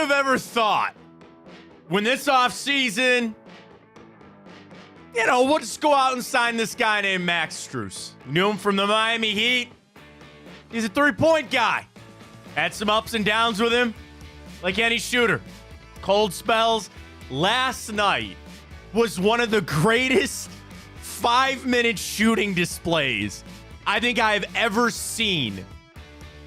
have ever thought when this offseason, we'll just go out and sign this guy named Max Strus. Knew him from the Miami Heat. He's a three-point guy. Had some ups and downs with him, like any shooter. Cold spells. Last night was one of the greatest 5-minute shooting displays I think I have ever seen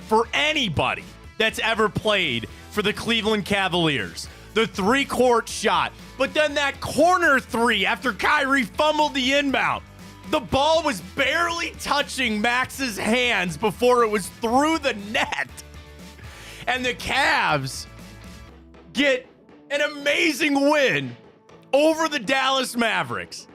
for anybody that's ever played for the Cleveland Cavaliers. The three-court shot, but then that corner three after Kyrie fumbled the inbound. The ball was barely touching Max's hands before it was through the net. And the Cavs get an amazing win over the Dallas Mavericks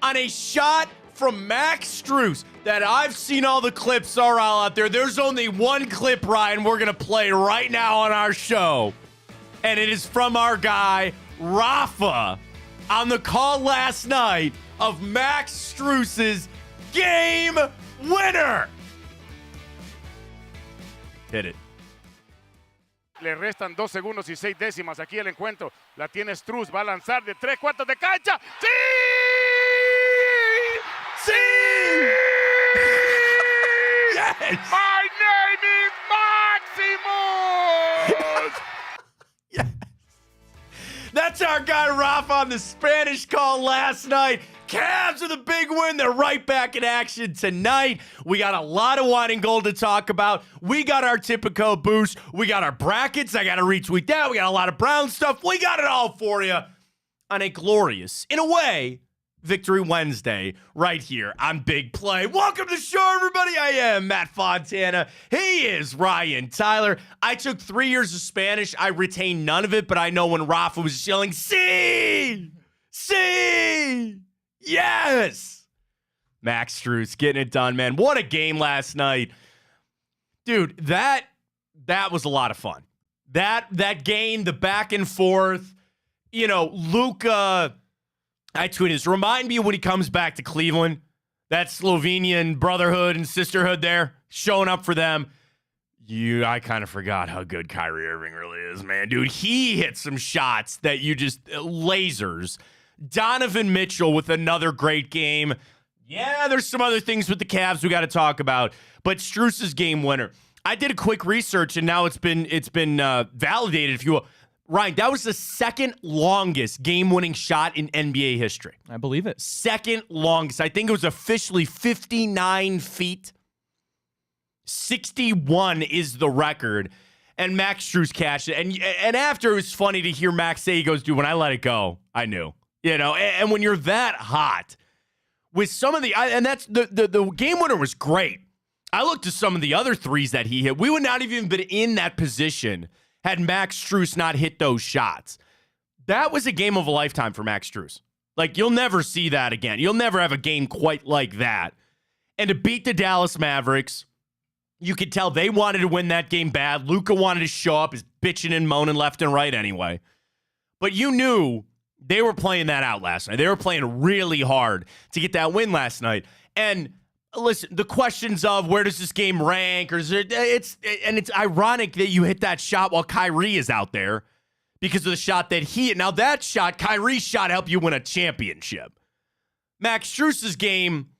on a shot from Max Strus that I've seen all the clips are all out there. There's only one clip, Ryan, we're going to play right now on our show. And it is from our guy, Rafa, on the call last night of Max Strus's game winner. Hit it. Le restan 2 segundos y 6 décimas. Aquí el encuentro. La tiene Strus. Va a lanzar de 3/4 de cancha. ¡Sí! ¡Sí! Yes! My name is Maximus! Yes! That's our guy Rafa on the Spanish call last night. Cavs with a big win. They're right back in action tonight. We got a lot of wine and gold to talk about. We got our Tipico boost. We got our brackets. I got to retweet that. We got a lot of Brown stuff. We got it all for you on a glorious, in a way, Victory Wednesday right here on Big Play. Welcome to the show, everybody. I am Matt Fontana. He is Ryan Tyler. I took 3 years of Spanish. I retained none of it, but I know when Rafa was yelling, "Sí! Sí! Yes!" Max Strus getting it done, man. What a game last night. Dude, that was a lot of fun. That game, the back and forth, Luka, I tweeted this, remind me when he comes back to Cleveland, that Slovenian brotherhood and sisterhood there, showing up for them. I kind of forgot how good Kyrie Irving really is, man. Dude, he hit some shots that you just, lasers. Donovan Mitchell with another great game. Yeah, there's some other things with the Cavs we got to talk about, but Strus's game winner. I did a quick research, and now it's been validated, if you will. Ryan, that was the second longest game-winning shot in NBA history. I believe it. Second longest. I think it was officially 59 feet. 61 is the record. And Max Strus cashed it. And after, it was funny to hear Max say, he goes, dude, when I let it go, I knew. And when you're that hot, with some of and that's the game winner was great. I looked at some of the other threes that he hit. We would not even been in that position had Max Strus not hit those shots. That was a game of a lifetime for Max Strus. Like, you'll never see that again. You'll never have a game quite like that. And to beat the Dallas Mavericks, you could tell they wanted to win that game bad. Luka wanted to show up, is bitching and moaning left and right anyway. But you knew they were playing that out last night. They were playing really hard to get that win last night. And listen, the questions of where does this game rank, or it's ironic that you hit that shot while Kyrie is out there because of the shot that he hit. Now that shot, Kyrie's shot, helped you win a championship. Max Strus's game,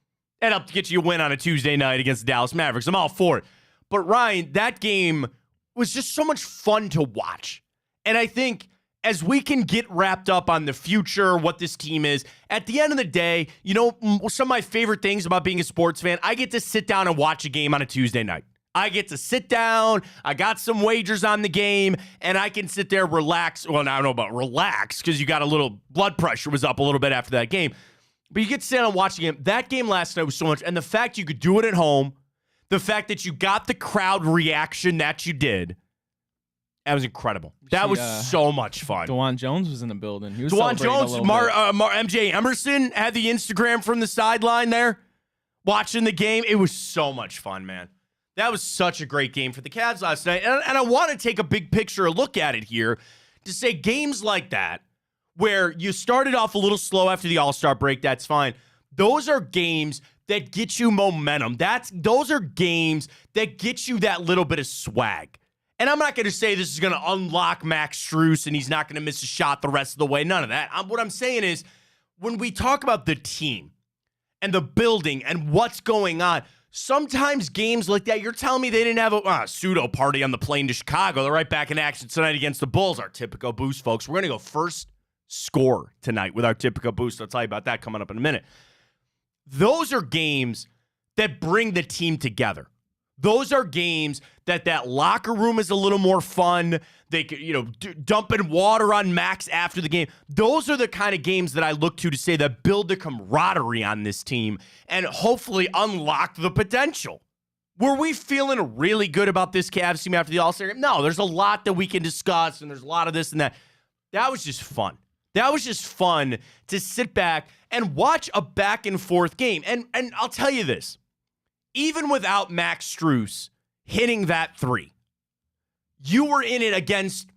that helped get you a win on a Tuesday night against the Dallas Mavericks. I'm all for it. But Ryan, that game was just so much fun to watch. And I think as we can get wrapped up on the future, what this team is, at the end of the day, some of my favorite things about being a sports fan, I get to sit down and watch a game on a Tuesday night. I get to sit down, I got some wagers on the game, and I can sit there, relax. Well, I don't know about relax, because you got a little, blood pressure was up a little bit after that game. But you get to sit down and watch the game. That game last night was so much, and the fact you could do it at home, the fact that you got the crowd reaction that you did, that was incredible. That was so much fun. DeJuan Jones was in the building. He was DeJuan Jones, MJ Emerson had the Instagram from the sideline there, watching the game. It was so much fun, man. That was such a great game for the Cavs last night. And I want to take a big picture look at it here to say games like that, where you started off a little slow after the All-Star break, that's fine. Those are games that get you momentum. Those are games that get you that little bit of swag. And I'm not going to say this is going to unlock Max Strus and he's not going to miss a shot the rest of the way. None of that. What I'm saying is when we talk about the team and the building and what's going on, sometimes games like that, you're telling me they didn't have a pseudo party on the plane to Chicago. They're right back in action tonight against the Bulls. Our Typico Boost, folks. We're going to go first score tonight with our Typico Boost. I'll tell you about that coming up in a minute. Those are games that bring the team together. Those are games that locker room is a little more fun. They could, dumping water on Max after the game. Those are the kind of games that I look to say that build the camaraderie on this team and hopefully unlock the potential. Were we feeling really good about this Cavs team after the All-Star game? No, there's a lot that we can discuss, and there's a lot of this and that. That was just fun. That was just fun to sit back and watch a back-and-forth game. And I'll tell you this. Even without Max Strus hitting that three, you were in it against,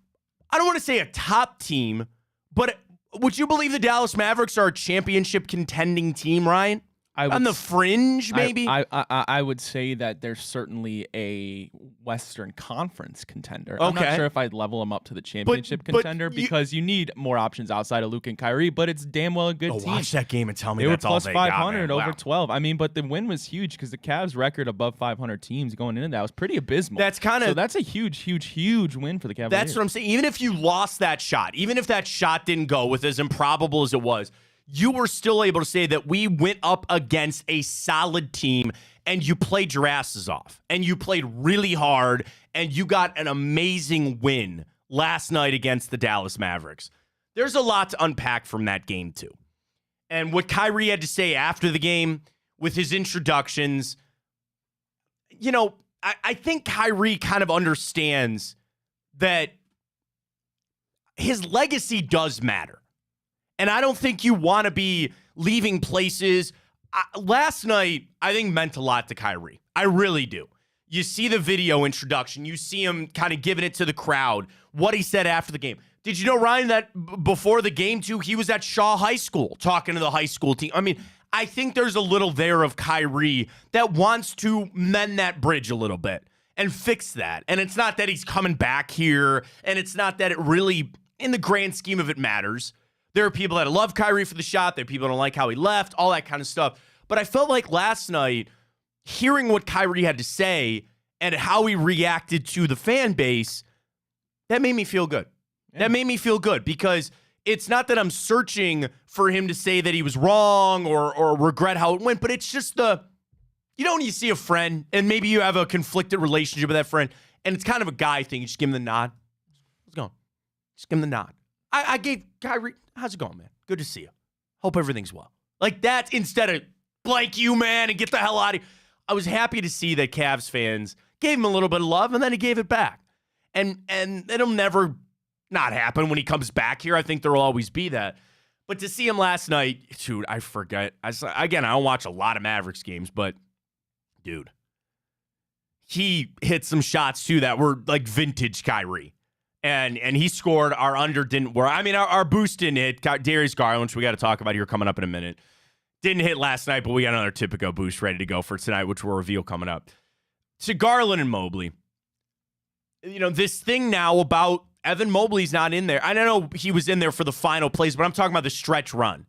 I don't want to say a top team, but would you believe the Dallas Mavericks are a championship contending team, Ryan? On the fringe, maybe? I would say that they're certainly a Western Conference contender. I'm not sure if I'd level them up to the championship contender because you need more options outside of Luke and Kyrie, but it's damn well a good team. Watch that game and tell me they that's were all plus they 500 got, over 12. I mean, but the win was huge because the Cavs' record above 500 teams going into that was pretty abysmal. That's a huge win for the Cavaliers. That's what I'm saying. Even if you lost that shot, even if that shot didn't go with as improbable as it was, you were still able to say that we went up against a solid team and you played your asses off and you played really hard and you got an amazing win last night against the Dallas Mavericks. There's a lot to unpack from that game too. And what Kyrie had to say after the game with his introductions, I think Kyrie kind of understands that his legacy does matter. And I don't think you want to be leaving places. Last night, I think meant a lot to Kyrie. I really do. You see the video introduction. You see him kind of giving it to the crowd, what he said after the game. Did you know, Ryan, that before the game, too, he was at Shaw High School talking to the high school team? I mean, I think there's a little there of Kyrie that wants to mend that bridge a little bit and fix that. And it's not that he's coming back here, and it's not that it really, in the grand scheme of it, matters. There are people that love Kyrie for the shot. There are people that don't like how he left, all that kind of stuff. But I felt like last night, hearing what Kyrie had to say and how he reacted to the fan base, that made me feel good. Yeah. That made me feel good because it's not that I'm searching for him to say that he was wrong or regret how it went, but it's just when you see a friend and maybe you have a conflicted relationship with that friend and it's kind of a guy thing. You just give him the nod. How's it going? Just give him the nod. I gave Kyrie, how's it going, man? Good to see you. Hope everything's well. Like that instead of blank you, man, and get the hell out of here. I was happy to see that Cavs fans gave him a little bit of love, and then he gave it back. And it'll never not happen when he comes back here. I think there will always be that. But to see him last night, dude, I forget. Again, I don't watch a lot of Mavericks games, but, dude, he hit some shots, too, that were like vintage Kyrie. And he scored. Our under didn't work. I mean, our boost didn't hit. Darius Garland, which we got to talk about here coming up in a minute, didn't hit last night, but we got another Typico boost ready to go for tonight, which we'll reveal coming up. To Garland and Mobley, this thing now about Evan Mobley's not in there. I don't know he was in there for the final plays, but I'm talking about the stretch run.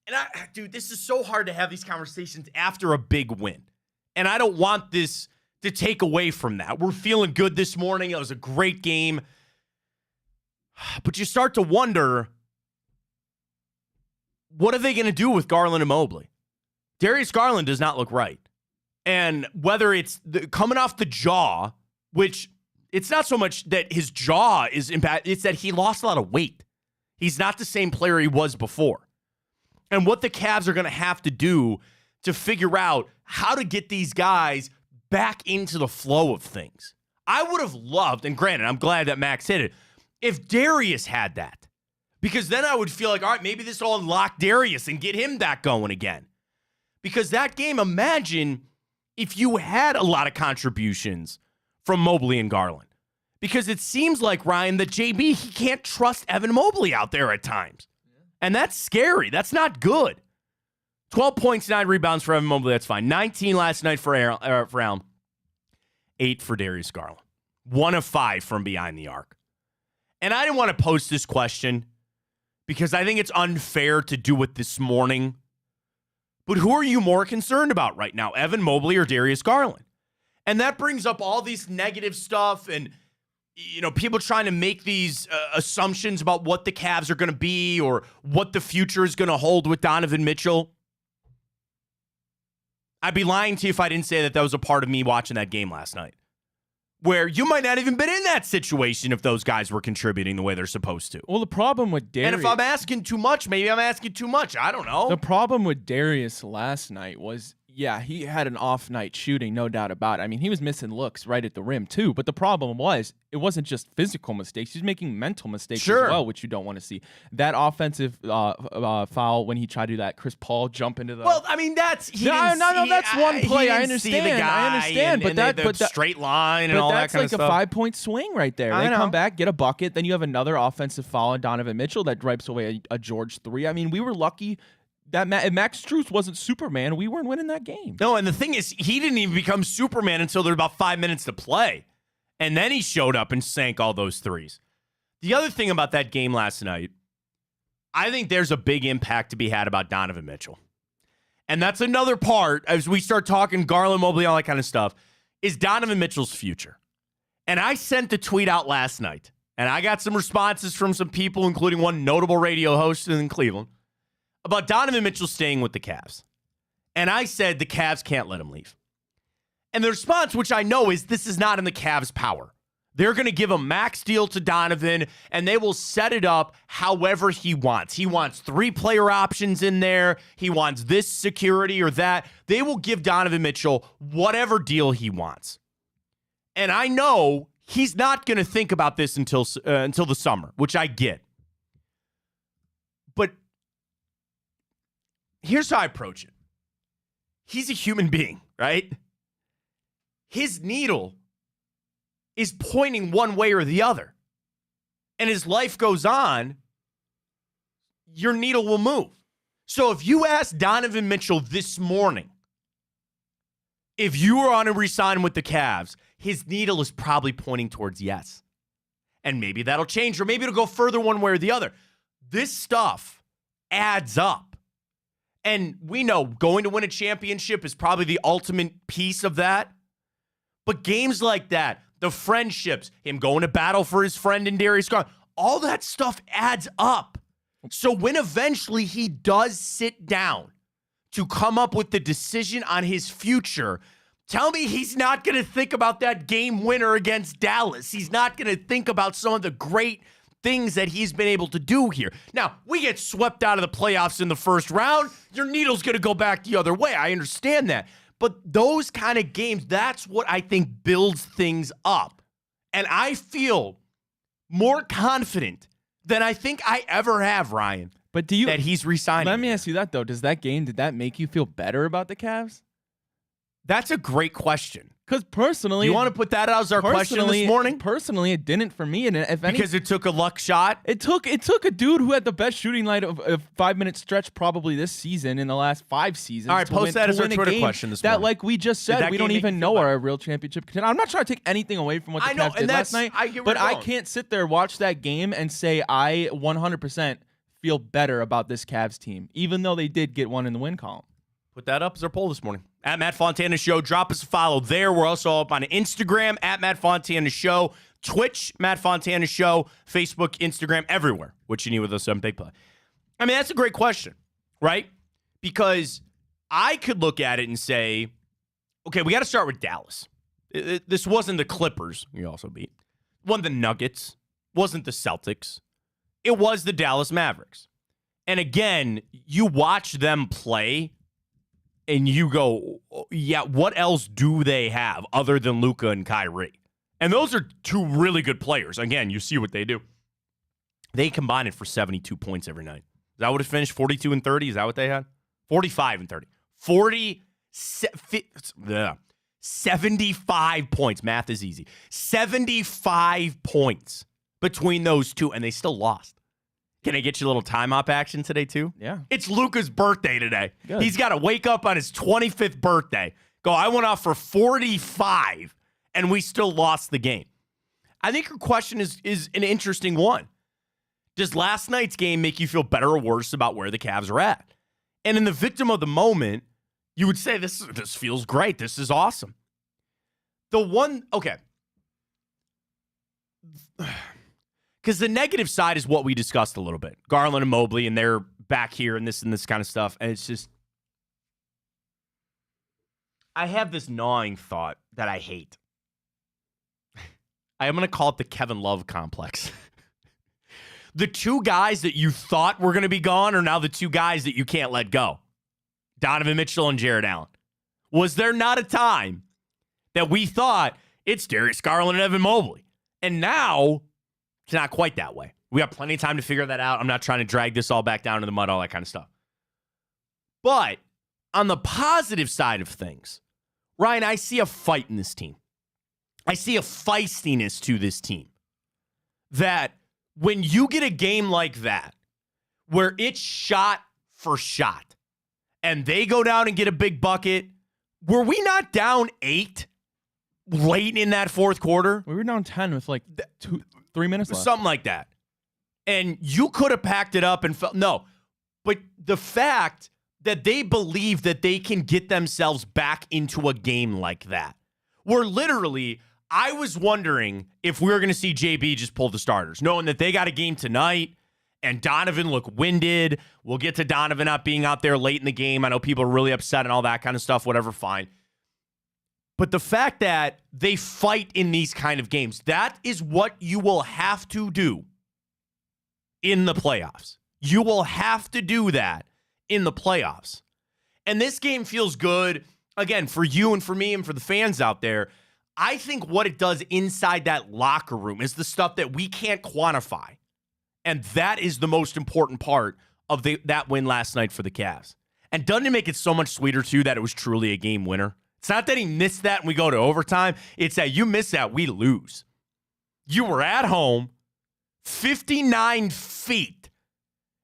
And dude, this is so hard to have these conversations after a big win. And I don't want this to take away from that. We're feeling good this morning. It was a great game. But you start to wonder, what are they going to do with Garland and Mobley? Darius Garland does not look right. And whether it's coming off the jaw, which it's not so much that his jaw is impacted, it's that he lost a lot of weight. He's not the same player he was before. And what the Cavs are going to have to do to figure out how to get these guys back into the flow of things. I would have loved, and granted, I'm glad that Max hit it, if Darius had that. Because then I would feel like, all right, maybe this will unlock Darius and get him back going again. Because that game, imagine if you had a lot of contributions from Mobley and Garland. Because it seems like, Ryan, that JB, he can't trust Evan Mobley out there at times. And that's scary. That's not good. 12 points, 9 rebounds for Evan Mobley. That's fine. 19 last night for Allen. 8 for Darius Garland. 1 of 5 from behind the arc. And I didn't want to post this question because I think it's unfair to do it this morning. But who are you more concerned about right now, Evan Mobley or Darius Garland? And that brings up all these negative stuff and, people trying to make these assumptions about what the Cavs are going to be or what the future is going to hold with Donovan Mitchell. I'd be lying to you if I didn't say that was a part of me watching that game last night, where you might not even been in that situation if those guys were contributing the way they're supposed to. Well, the problem with Darius... And if I'm asking too much, maybe I'm asking too much. I don't know. The problem with Darius last night was, he had an off night shooting, no doubt about it. I mean, he was missing looks right at the rim, too. But the problem was, it wasn't just physical mistakes. He's making mental mistakes as well, which you don't want to see. That offensive foul when he tried to do that Chris Paul jump into the... Well, I mean, that's... that's one play. I understand. But that straight line and all that kind of stuff. That's like a 5-point swing right there. They come back, get a bucket, then you have another offensive foul on Donovan Mitchell that wipes away a George 3. I mean, we were lucky... that Max Strus wasn't Superman, we weren't winning that game. No, and the thing is, he didn't even become Superman until there were about 5 minutes to play. And then he showed up and sank all those threes. The other thing about that game last night, I think there's a big impact to be had about Donovan Mitchell. And that's another part, as we start talking Garland, Mobley, all that kind of stuff, is Donovan Mitchell's future. And I sent the tweet out last night, and I got some responses from some people, including one notable radio host in Cleveland, about Donovan Mitchell staying with the Cavs. And I said the Cavs can't let him leave. And the response, which I know, is this is not in the Cavs' power. They're going to give a max deal to Donovan, and they will set it up however he wants. He wants 3-player options in there. He wants this security or that. They will give Donovan Mitchell whatever deal he wants. And I know he's not going to think about this until the summer, which I get. But here's how I approach it. He's a human being, right? His needle is pointing one way or the other. And as life goes on, your needle will move. So if you ask Donovan Mitchell this morning, if you were on a resign with the Cavs, his needle is probably pointing towards yes. And maybe that'll change, or maybe it'll go further one way or the other. This stuff adds up. And we know going to win a championship is probably the ultimate piece of that. But games like that, the friendships, him going to battle for his friend in Darius Garland, all that stuff adds up. So when eventually he does sit down to come up with the decision on his future, tell me he's not going to think about that game winner against Dallas. He's not going to think about some of the great things that he's been able to do here. Now, we get swept out of the playoffs in the first round. Your needle's going to go back the other way. I understand that. But those kind of games, that's what I think builds things up. And I feel more confident than I think I ever have, Ryan, that he's re-signing. Let me ask you that, though. Did that make you feel better about the Cavs? That's a great question. Because personally... You want to put that out as our question this morning? Personally, it didn't for me. And because it took a luck shot? It took a dude who had the best shooting night of a 5-minute stretch probably this season in the last 5 seasons. All right, post that as our Twitter question this morning. That, like we just said, we don't even know our real championship contender. I'm not trying to take anything away from what the Cavs did last night, but I can't sit there, watch that game, and say I 100% feel better about this Cavs team, even though they did get one in the win column. Put that up as our poll this morning. At Matt Fontana Show. Drop us a follow there. We're also up on Instagram, at Matt Fontana Show. Twitch, Matt Fontana Show. Facebook, Instagram, everywhere. What you need with us on Big Play. I mean, that's a great question, right? Because I could look at it and say, okay, we got to start with Dallas. This wasn't the Clippers you also beat. It wasn't the Nuggets. It wasn't the Celtics. It was the Dallas Mavericks. And again, you watch them play and you go, yeah, what else do they have other than Luka and Kyrie? And those are two really good players. Again, you see what they do. They combined it for 72 points every night. Is that what it finished? 42 and 30? Is that what they had? 45 and 30. 75 points. Math is easy. 75 points between those two, and they still lost. Can I get you a little time op action today, too? Yeah. It's Luka's birthday today. Good. He's got to wake up on his 25th birthday. I went off for 45, and we still lost the game. I think your question is an interesting one. Does last night's game make you feel better or worse about where the Cavs are at? And in the victim of the moment, you would say, this feels great. This is awesome. Okay. Because the negative side is what we discussed a little bit. Garland and Mobley, and they're back here and this kind of stuff. And it's just, I have this gnawing thought that I hate. I am going to call it the Kevin Love complex. The two guys that you thought were going to be gone are now the two guys that you can't let go. Donovan Mitchell and Jared Allen. Was there not a time that we thought it's Darius Garland and Evan Mobley? And now, it's not quite that way. We have plenty of time to figure that out. I'm not trying to drag this all back down to the mud, all that kind of stuff. But on the positive side of things, Ryan, I see a fight in this team. I see a feistiness to this team. That when you get a game like that, where it's shot for shot, and they go down and get a big bucket, were we not down 8 late in that fourth quarter? We were down 10 with like 3 minutes left. Something like that. And you could have packed it up and felt, no. But the fact that they believe that they can get themselves back into a game like that, where literally, I was wondering if we were going to see JB just pull the starters, knowing that they got a game tonight and Donovan looked winded. We'll get to Donovan not being out there late in the game. I know people are really upset and all that kind of stuff, whatever, fine. But the fact that they fight in these kind of games, that is what you will have to do in the playoffs. You will have to do that in the playoffs. And this game feels good, again, for you and for me and for the fans out there. I think what it does inside that locker room is the stuff that we can't quantify. And that is the most important part of that win last night for the Cavs. And doesn't it make it so much sweeter, too, that it was truly a game winner? It's not that he missed that and we go to overtime. It's that you miss that, we lose. You were at home, 59 feet,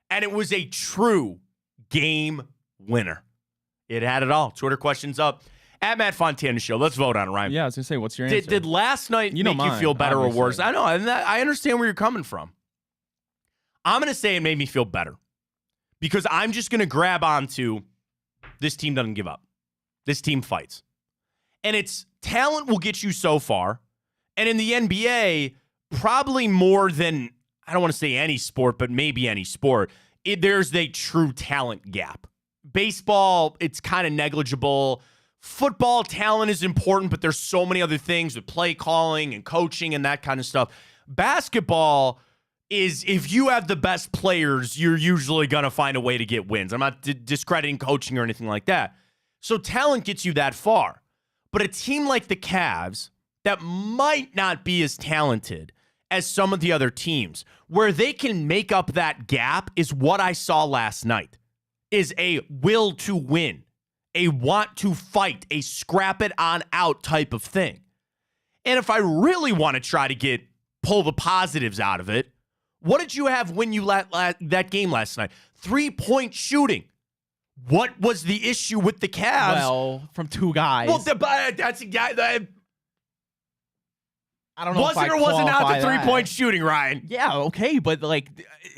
and it was a true game winner. It had it all. Twitter questions up. At Matt Fontana Show. Let's vote on it, Ryan. Yeah, I was going to say, what's your answer? Did last night make you feel better or worse? I know, and I understand where you're coming from. I'm going to say it made me feel better because I'm just going to grab onto this team doesn't give up. This team fights. And it's talent will get you so far. And in the NBA, probably more than, I don't want to say any sport, but maybe any sport, there's a true talent gap. Baseball, it's kind of negligible. Football talent is important, but there's so many other things with play calling and coaching and that kind of stuff. Basketball is, if you have the best players, you're usually going to find a way to get wins. I'm not discrediting coaching or anything like that. So talent gets you that far. But a team like the Cavs that might not be as talented as some of the other teams, where they can make up that gap, is what I saw last night, is a will to win. A want to fight, a scrap it on out type of thing. And if I really want to try to pull the positives out of it, what did you have when you that game last night? 3-point shooting. What was the issue with the Cavs? Well, from two guys. Well, that's a guy. I don't know. Was it or was it not the 3-point shooting, Ryan? Yeah, okay, but like,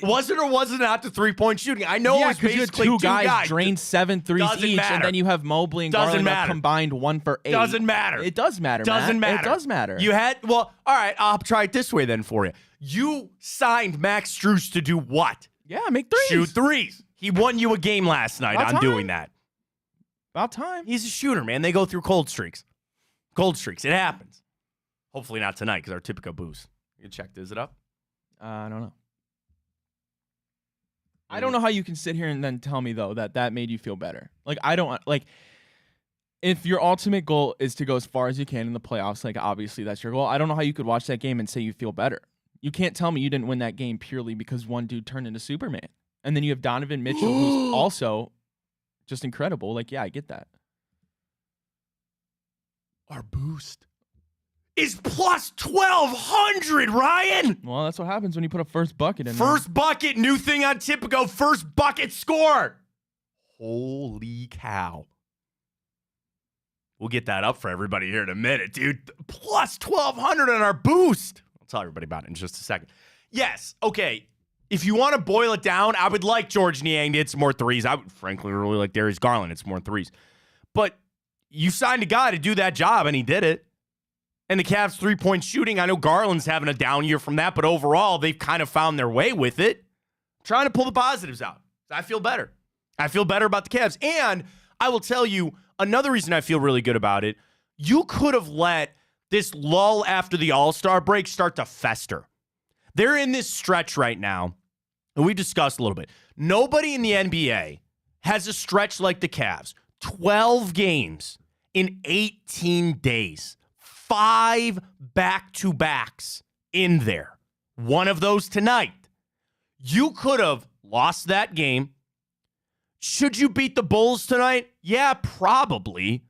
was it or was it not the 3-point shooting? I know it was basically two guys drained 7 threes each, matter. and then you have Mobley and Garland combined 1 for 8. Doesn't matter. It does matter. Doesn't matter. It does matter. All right. I'll try it this way then for you. You signed Max Strus to do what? Yeah, make threes. Shoot threes. He won you a game last night on doing that. About time. He's a shooter, man. They go through cold streaks. It happens. Hopefully not tonight because our Typico boost. You checked. Is it up? I don't know. I don't know how you can sit here and then tell me, though, that made you feel better. Like, I don't, like, if your ultimate goal is to go as far as you can in the playoffs, like, obviously that's your goal. I don't know how you could watch that game and say you feel better. You can't tell me you didn't win that game purely because one dude turned into Superman. And then you have Donovan Mitchell, who's also just incredible. Like, yeah, I get that. Our boost is plus 1,200, Ryan. Well, that's what happens when you put a first bucket in. First bucket, new thing on Typico. First bucket score. Holy cow. We'll get that up for everybody here in a minute, dude. Plus 1,200 on our boost. I'll tell everybody about it in just a second. Yes, okay. If you want to boil it down, I would like George Niang to hit some more threes. I would frankly really like Darius Garland hit some more threes. But you signed a guy to do that job, and he did it. And the Cavs' three-point shooting, I know Garland's having a down year from that, but overall, they've kind of found their way with it. Trying to pull the positives out. I feel better. I feel better about the Cavs. And I will tell you, another reason I feel really good about it, you could have let this lull after the All-Star break start to fester. They're in this stretch right now, and we discussed a little bit. Nobody in the NBA has a stretch like the Cavs. 12 games in 18 days. 5 back-to-backs in there. One of those tonight. You could have lost that game. Should you beat the Bulls tonight? Yeah, probably.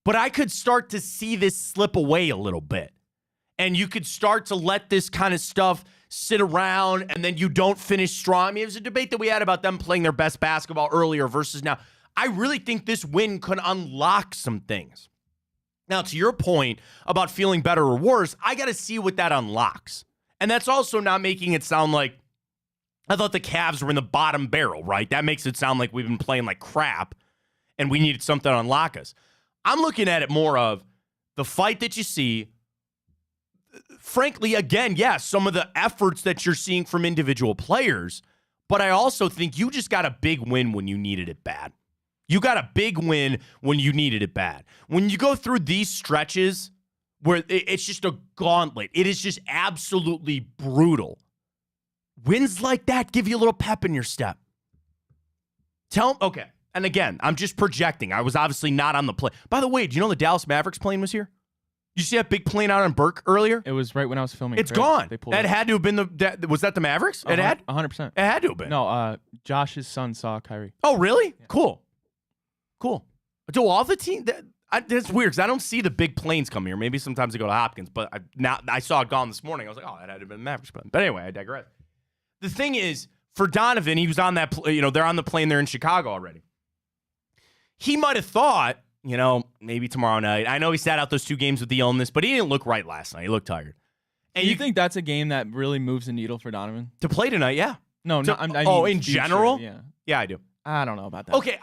But I could start to see this slip away a little bit. And you could start to let this kind of stuff sit around, and then you don't finish strong. I mean, it was a debate that we had about them playing their best basketball earlier versus now. I really think this win could unlock some things. Now, to your point about feeling better or worse, I got to see what that unlocks. And that's also not making it sound like I thought the Cavs were in the bottom barrel, right? That makes it sound like we've been playing like crap and we needed something to unlock us. I'm looking at it more of the fight that you see. Frankly, again, yes, some of the efforts that you're seeing from individual players, but I also think you just got a big win when you needed it bad. You got a big win when you needed it bad. When you go through these stretches where it's just a gauntlet, it is just absolutely brutal. Wins like that give you a little pep in your step. Okay. And again, I'm just projecting. I was obviously not on the plane. By the way, do you know the Dallas Mavericks plane was here? You see that big plane out on Burke earlier? It was right when I was filming. It's gone. That had to have been was that the Mavericks? It had 100%. It had to have been. No, Josh's son saw Kyrie. Oh, really? Yeah. Cool. Do all the team? That's weird because I don't see the big planes come here. Maybe sometimes they go to Hopkins, but I saw it gone this morning. I was like, oh, that had to have been the Mavericks plane. But anyway, I digress. The thing is, for Donovan, he was on that. They're on the plane. They're in Chicago already. He might have thought, maybe tomorrow night. I know he sat out those 2 games with the illness, but he didn't look right last night. He looked tired. And you think that's a game that really moves the needle for Donovan? To play tonight, yeah. No, I mean in future, general? Yeah, I do. I don't know about that. Okay,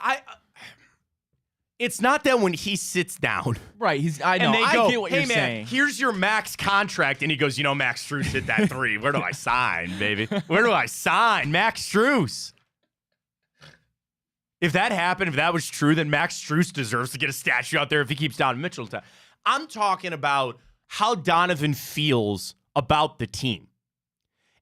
it's not that when he sits down. Right, I know. I get what you're saying. Here's your max contract. And he goes, Max Strus hit that 3. Where do I sign, baby? Where do I sign? Max Strus. If that happened, if that was true, then Max Strus deserves to get a statue out there if he keeps Donovan Mitchell. I'm talking about how Donovan feels about the team.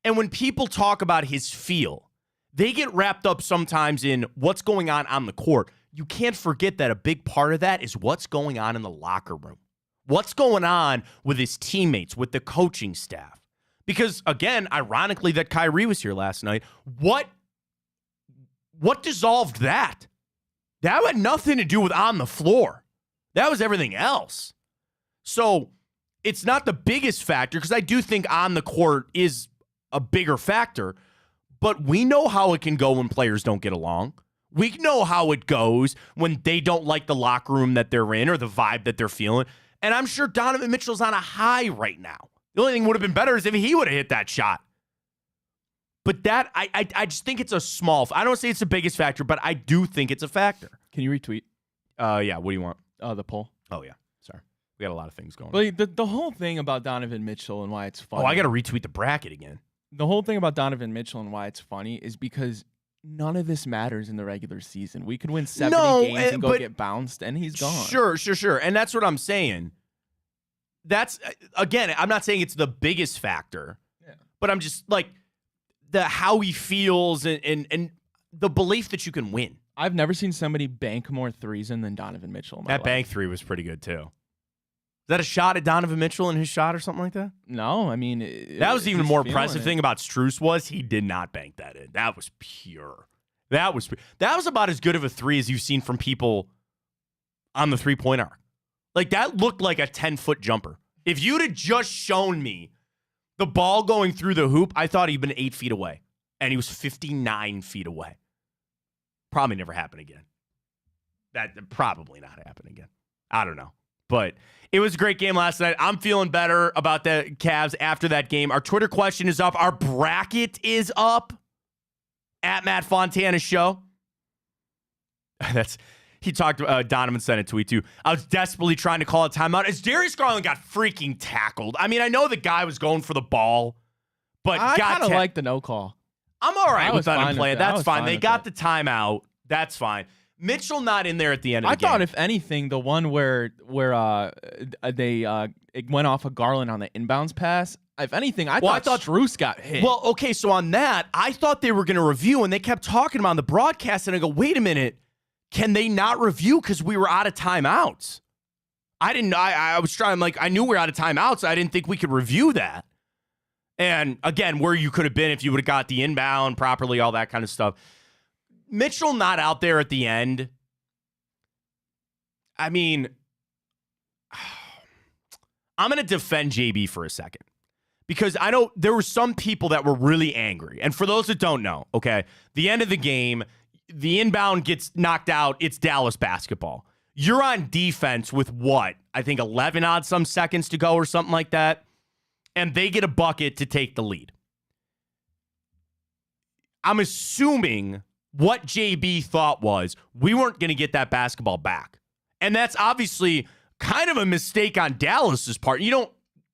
And when people talk about his feel, they get wrapped up sometimes in what's going on the court. You can't forget that a big part of that is what's going on in the locker room. What's going on with his teammates, with the coaching staff. Because, again, ironically, that Kyrie was here last night. What dissolved that? That had nothing to do with on the floor. That was everything else. So it's not the biggest factor because I do think on the court is a bigger factor. But we know how it can go when players don't get along. We know how it goes when they don't like the locker room that they're in or the vibe that they're feeling. And I'm sure Donovan Mitchell's on a high right now. The only thing would have been better is if he would have hit that shot. But that, I just think it's a small, I don't say it's the biggest factor, but I do think it's a factor. Can you retweet? Yeah, what do you want? The poll. Oh, yeah. Sorry. We got a lot of things going on. But the whole thing about Donovan Mitchell and why it's funny. Oh, I got to retweet the bracket again. The whole thing about Donovan Mitchell and why it's funny is because none of this matters in the regular season. We could win 70 games and go get bounced, and he's gone. Sure. And that's what I'm saying. That's, again, I'm not saying it's the biggest factor, but I'm just like how he feels and the belief that you can win. I've never seen somebody bank more threes than Donovan Mitchell in my life. Bank 3 was pretty good, too. Is that a shot at Donovan Mitchell in his shot or something like that? No, I mean... that was even more impressive thing about Strus was he did not bank that in. That was pure. That was about as good of a 3 as you've seen from people on the 3-point arc. Like, that looked like a 10-foot jumper. If you'd have just shown me the ball going through the hoop, I thought he'd been 8 feet away. And he was 59 feet away. Probably never happen again. That probably not happen again. I don't know. But it was a great game last night. I'm feeling better about the Cavs after that game. Our Twitter question is up. Our bracket is up at Matt Fontana Show. He talked, Donovan sent a tweet too. I was desperately trying to call a timeout as Darius Garland got freaking tackled. I mean, I know the guy was going for the ball, but I kind of like the no call. I'm all right with letting him play it. That's fine. They got the timeout. That's fine. Mitchell not in there at the end of the game. I thought, if anything, the one where it went off of Garland on the inbounds pass, if anything, I thought Strus got hit. Well, okay, so on that, I thought they were going to review, and they kept talking about on the broadcast, and I go, wait a minute. Can they not review because we were out of timeouts? I was trying, I knew we were out of timeouts. So I didn't think we could review that. And again, where you could have been if you would have got the inbound properly, all that kind of stuff. Mitchell not out there at the end. I mean, I'm going to defend JB for a second because I know there were some people that were really angry. And for those that don't know, okay, the end of the game, the inbound gets knocked out. It's Dallas basketball. You're on defense with what? I think 11 odd some seconds to go or something like that. And they get a bucket to take the lead. I'm assuming what JB thought was we weren't going to get that basketball back. And that's obviously kind of a mistake on Dallas's part. You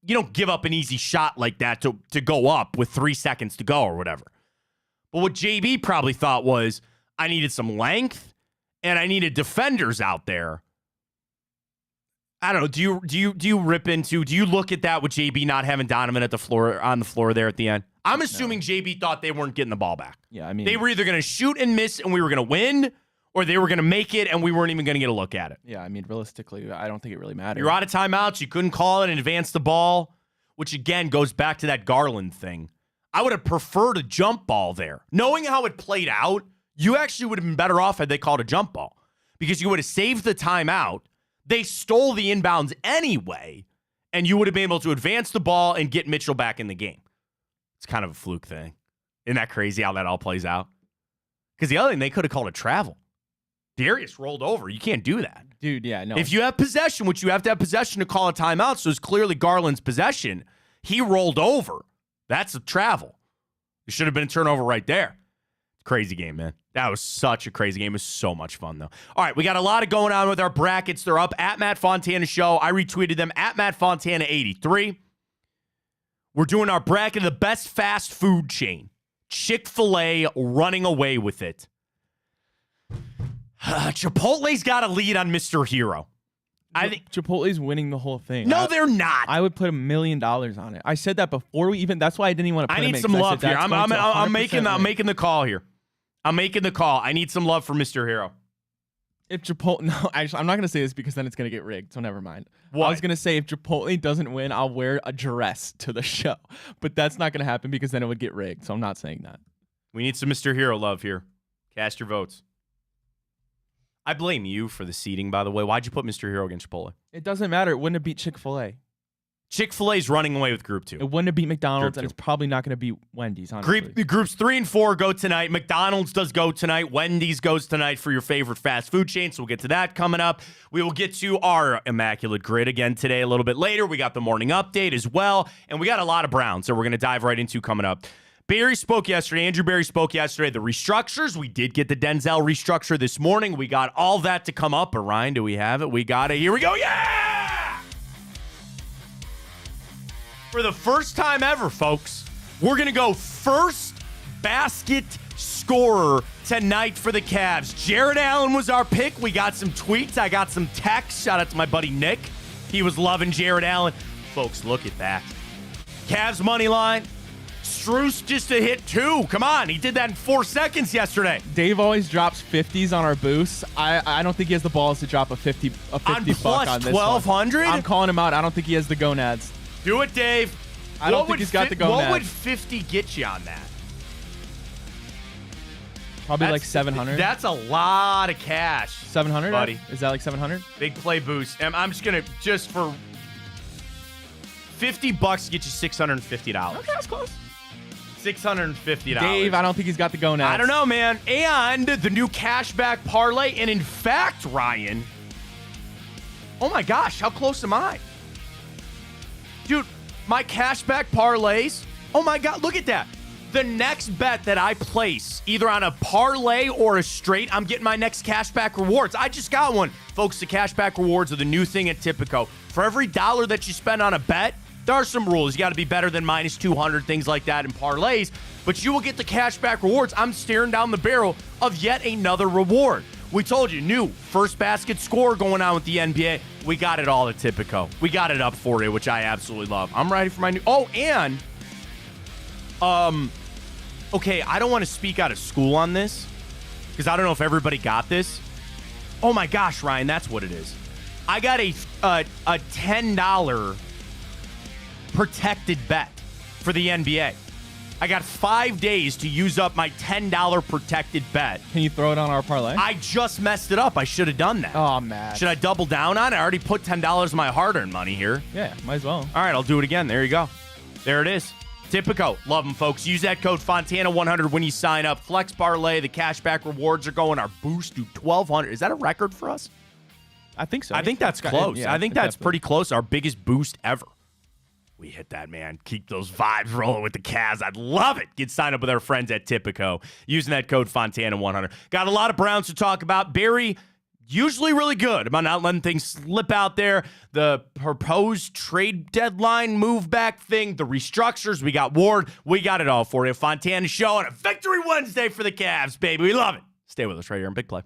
don't give up an easy shot like that to go up with 3 seconds to go or whatever. But what JB probably thought was I needed some length and I needed defenders out there. I don't know. Do you look at that with JB not having Donovan on the floor there at the end? I'm assuming JB thought they weren't getting the ball back. Yeah, I mean, they were either going to shoot and miss and we were going to win, or they were going to make it and we weren't even going to get a look at it. Yeah, I mean, realistically, I don't think it really matters. You're out of timeouts. You couldn't call it and advance the ball, which again goes back to that Garland thing. I would have preferred a jump ball there. Knowing how it played out, you actually would have been better off had they called a jump ball because you would have saved the timeout. They stole the inbounds anyway, and you would have been able to advance the ball and get Mitchell back in the game. It's kind of a fluke thing. Isn't that crazy how that all plays out? Because the other thing, they could have called a travel. Darius rolled over. You can't do that. Dude, yeah, no. If you have possession, which you have to have possession to call a timeout, so it's clearly Garland's possession, he rolled over. That's a travel. It should have been a turnover right there. Crazy game, man. That was such a crazy game. It was so much fun, though. All right, we got a lot going on with our brackets. They're up at Matt Fontana Show. I retweeted them at Matt Fontana 83. We're doing our bracket of the best fast food chain. Chick-fil-A running away with it. Chipotle's got a lead on Mr. Hero. I think Chipotle's winning the whole thing. No, they're not. I would put $1 million on it. I said that before we even. That's why I didn't even want to put I need some love here. I'm making the call here. I'm making the call. I need some love for Mr. Hero. If Chipotle, no, actually, I'm not going to say this because then it's going to get rigged, so never mind. What? I was going to say if Chipotle doesn't win, I'll wear a dress to the show. But that's not going to happen because then it would get rigged, so I'm not saying that. We need some Mr. Hero love here. Cast your votes. I blame you for the seeding, by the way. Why'd you put Mr. Hero against Chipotle? It doesn't matter. It wouldn't have beat Chick-fil-A. Chick-fil-A's running away with Group 2. It wouldn't have beat McDonald's, and it's probably not going to beat Wendy's, honestly. Groups 3 and 4 go tonight. McDonald's does go tonight. Wendy's goes tonight for your favorite fast food chain, so we'll get to that coming up. We will get to our Immaculate Grid again today a little bit later. We got the morning update as well, and we got a lot of Browns that we're going to dive right into coming up. Barry spoke yesterday. Andrew Barry spoke yesterday. The restructures. We did get the Denzel restructure this morning. We got all that to come up. But Ryan, do we have it? We got it. Here we go. Yeah! For the first time ever, folks, we're going to go first basket scorer tonight for the Cavs. Jared Allen was our pick. We got some tweets. I got some texts. Shout out to my buddy Nick. He was loving Jared Allen. Folks, look at that. Cavs money line. Strus just to hit 2. Come on. He did that in 4 seconds yesterday. Dave always drops 50s on our boosts. I don't think he has the balls to drop a 50 on buck plus on this 1,200? I'm calling him out. I don't think he has the gonads. Do it, Dave. I don't think he's got the gonads. What would 50 get you on that? Probably like 700. That's a lot of cash. 700, buddy. Is that like 700? Big play boost. And I'm just going to, just for $50 get you $650. Okay, that's close. $650. Dave, I don't think he's got the gonads. I don't know, man. And the new cashback parlay. And in fact, Ryan, Oh my gosh, how close am I? Dude, my cashback parlays. Oh my God, look at that. The next bet that I place, either on a parlay or a straight, I'm getting my next cashback rewards. I just got one. Folks, the cashback rewards are the new thing at Tipico. For every $1 that you spend on a bet, there are some rules. You got to be better than minus 200, things like that in parlays. But you will get the cashback rewards. I'm staring down the barrel of yet another reward. We told you, new first basket score going on with the NBA. We got it all at Tipico. We got it up for you, which I absolutely love. I'm ready for my new... Oh, and... Okay, I don't want to speak out of school on this because I don't know if everybody got this. Oh my gosh, Ryan, that's what it is. I got a $10 protected bet for the NBA. I got 5 days to use up my $10 protected bet. Can you throw it on our parlay? I just messed it up. I should have done that. Oh, man. Should I double down on it? I already put $10 of my hard-earned money here. Yeah, might as well. All right, I'll do it again. There you go. There it is. Tipico. Love them, folks. Use that code Fontana100 when you sign up. Flex parlay. The cashback rewards are going. Our boost to 1,200. Is that a record for us? I think so. I think that's close. Yeah, I think that's definitely. pretty close. Our biggest boost ever. We hit that, man. Keep those vibes rolling with the Cavs. I'd love it. Get signed up with our friends at Tipico using that code Fontana100. Got a lot of Browns to talk about. Barry, usually really good about not letting things slip out there. The proposed trade deadline move back thing, the restructures. We got Ward. We got it all for you. Fontana Show on a Victory Wednesday for the Cavs, baby. We love it. Stay with us right here on Big Play.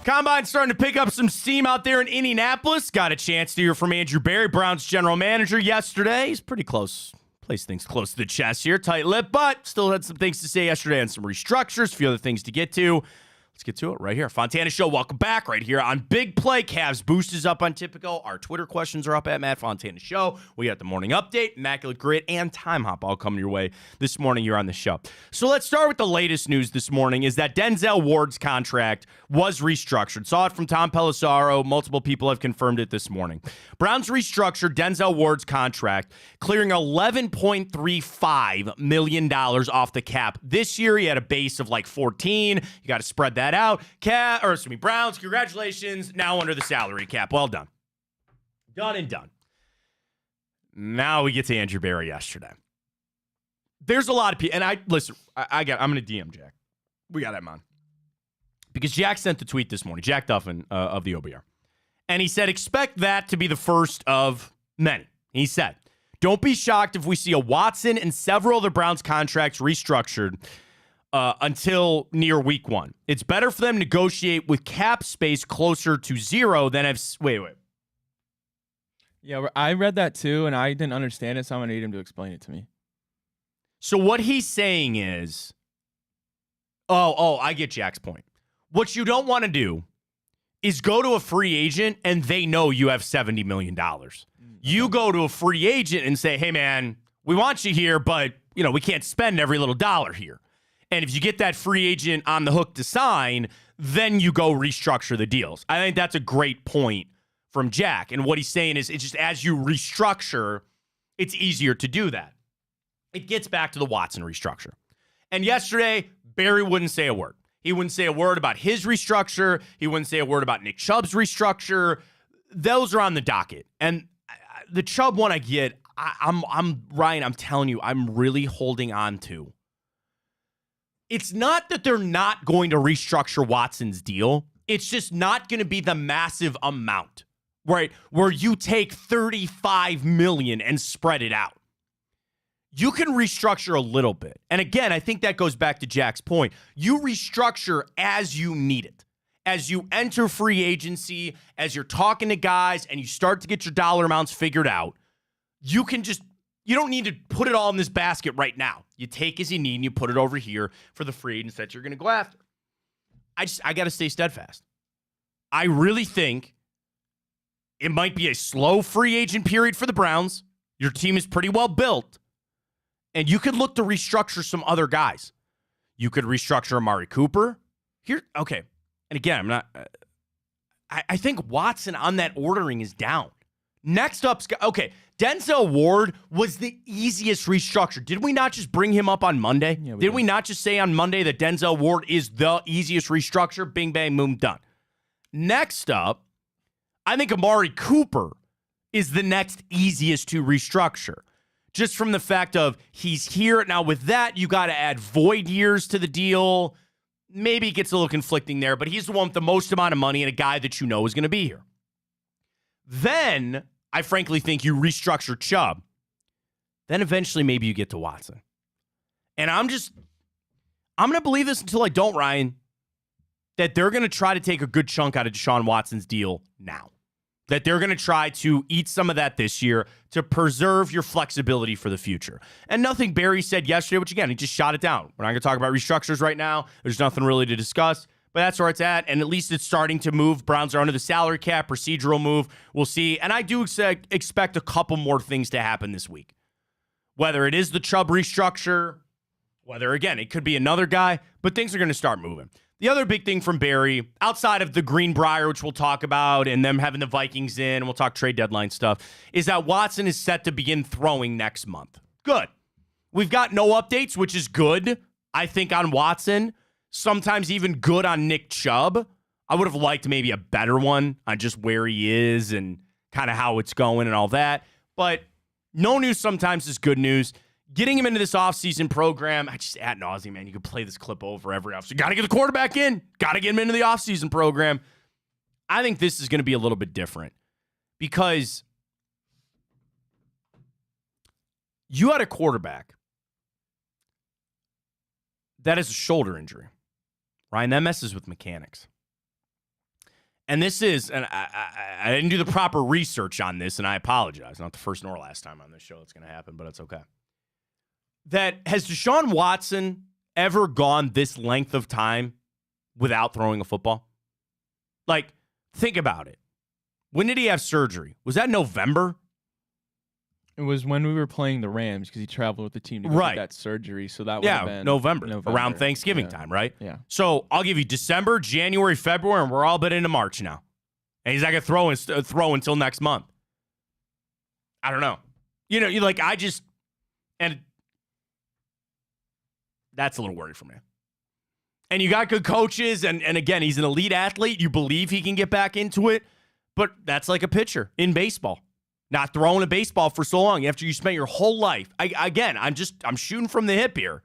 Combine starting to pick up some steam out there in Indianapolis. Got a chance to hear from Andrew Berry, Browns general manager, yesterday. He's pretty close. Plays things close to the chest here. Tight lip, but still had some things to say yesterday on some restructures, a few other things to get to. Let's Let's get to it right here. Fontana Show, welcome back right here on Big Play. Cavs boost is up on Typico. Our Twitter questions are up at Matt Fontana Show. We got the morning update, Immaculate Grid, and Time Hop all coming your way this morning here on the show. So let's start with the latest news this morning is that Denzel Ward's contract was restructured. Saw it from Tom Pelissaro. Multiple people have confirmed it this morning. Browns restructured Denzel Ward's contract, clearing $11.35 million off the cap. This year, he had a base of like 14. You got to spread that out. Browns, congratulations. Now under the salary cap. Well done. Done and done. Now we get to Andrew Berry yesterday. There's a lot of people, and I'm going to DM Jack. We got him on. Because Jack sent the tweet this morning, Jack Duffin of the OBR. And he said, expect that to be the first of many. He said, don't be shocked if we see a Watson and several other Browns contracts restructured until near week 1. It's better for them to negotiate with cap space closer to 0 than have... Wait. Yeah, I read that too, and I didn't understand it, so I'm going to need him to explain it to me. So what he's saying is... I get Jack's point. What you don't want to do is go to a free agent and they know you have $70 million. You go to a free agent and say, hey, man, we want you here, but we can't spend every little dollar here. And if you get that free agent on the hook to sign, then you go restructure the deals. I think that's a great point from Jack. And what he's saying is it's just as you restructure, it's easier to do that. It gets back to the Watson restructure. And yesterday, Barry wouldn't say a word. He wouldn't say a word about his restructure. He wouldn't say a word about Nick Chubb's restructure. Those are on the docket. And the Chubb one I get, I'm Ryan, I'm telling you, I'm really holding on to. It's not that they're not going to restructure Watson's deal. It's just not going to be the massive amount, right? Where you take $35 million and spread it out. You can restructure a little bit. And again, I think that goes back to Jack's point. You restructure as you need it. As you enter free agency, as you're talking to guys and you start to get your dollar amounts figured out, you don't need to put it all in this basket right now. You take as you need and you put it over here for the free agents that you're going to go after. I got to stay steadfast. I really think it might be a slow free agent period for the Browns. Your team is pretty well built. And you could look to restructure some other guys. You could restructure Amari Cooper. Okay. And again, I think Watson on that ordering is down. Next up, Denzel Ward was the easiest restructure. Did we not just bring him up on Monday? Yeah, Did we not just say on Monday that Denzel Ward is the easiest restructure? Bing, bang, boom, done. Next up, I think Amari Cooper is the next easiest to restructure. Just from the fact of he's here. Now, with that, you got to add void years to the deal. Maybe it gets a little conflicting there, but he's the one with the most amount of money and a guy that you know is going to be here. Then, I frankly think you restructure Chubb. Then eventually maybe you get to Watson. And I'm going to believe this until I don't, Ryan, that they're going to try to take a good chunk out of Deshaun Watson's deal now. That they're going to try to eat some of that this year to preserve your flexibility for the future. And nothing Barry said yesterday, which again, he just shot it down. We're not going to talk about restructures right now. There's nothing really to discuss, but that's where it's at. And at least it's starting to move. Browns are under the salary cap, procedural move. We'll see. And I do expect a couple more things to happen this week. Whether it is the Chubb restructure, whether, again, it could be another guy, but things are going to start moving. The other big thing from Barry, outside of the Greenbrier, which we'll talk about, and them having the Vikings in, and we'll talk trade deadline stuff, is that Watson is set to begin throwing next month. Good. We've got no updates, which is good, I think, on Watson. Sometimes even good on Nick Chubb. I would have liked maybe a better one on just where he is and kind of how it's going and all that. But no news sometimes is good news. Getting him into this offseason program, I just ad nauseum, man. You can play this clip over every offseason. Got to get the quarterback in. Got to get him into the offseason program. I think this is going to be a little bit different because you had a quarterback that has a shoulder injury. Ryan, that messes with mechanics. And this is, and I didn't do the proper research on this, and I apologize. Not the first nor last time on this show it's going to happen, but it's okay. That has Deshaun Watson ever gone this length of time without throwing a football? Like, think about it. When did he have surgery? Was that November? It was when we were playing the Rams because he traveled with the team to go get that surgery. So that would have been November, around Thanksgiving time, right? Yeah. So I'll give you December, January, February, and we're all but into March now. And he's not going to throw until next month. I don't know. You know, and that's a little worried for me. And you got good coaches, and again, he's an elite athlete. You believe he can get back into it, but that's like a pitcher in baseball. Not throwing a baseball for so long after you spent your whole life. I'm shooting from the hip here.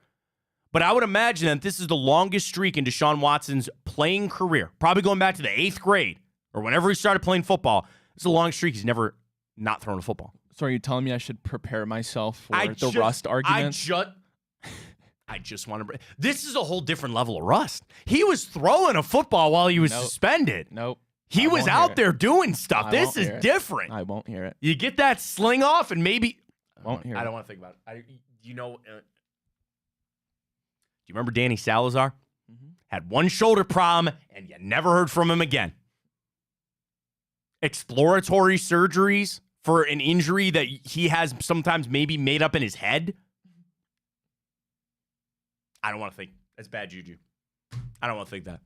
But I would imagine that this is the longest streak in Deshaun Watson's playing career. Probably going back to the 8th grade or whenever he started playing football. It's a long streak. He's never not thrown a football. So are you telling me I should prepare myself for the rust argument? I just want to. This is a whole different level of rust. He was throwing a football while he was suspended. Nope. He was out there doing stuff. This is different. I won't hear it. You get that sling off and maybe. I won't hear it. I don't want to think about it. Do you remember Danny Salazar? Mm-hmm. Had one shoulder problem and you never heard from him again. Exploratory surgeries for an injury that he has sometimes maybe made up in his head. I don't want to think. That's bad juju. I don't want to think that.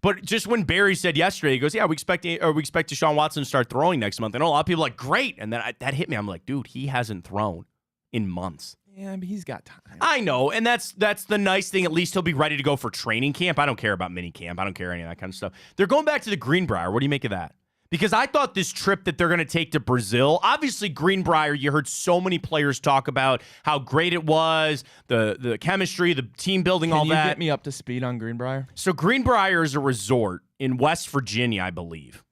But just when Barry said yesterday, he goes, yeah, we expect Deshaun Watson to start throwing next month. And a lot of people are like, great. And then that hit me. I'm like, dude, he hasn't thrown in months. Yeah, but he's got time. I know. And that's the nice thing. At least he'll be ready to go for training camp. I don't care about mini camp. I don't care any of that kind of stuff. They're going back to the Greenbrier. What do you make of that? Because I thought this trip that they're going to take to Brazil, obviously Greenbrier, you heard so many players talk about how great it was, the chemistry, the team building, all that. Can you get me up to speed on Greenbrier? So Greenbrier is a resort in West Virginia, I believe.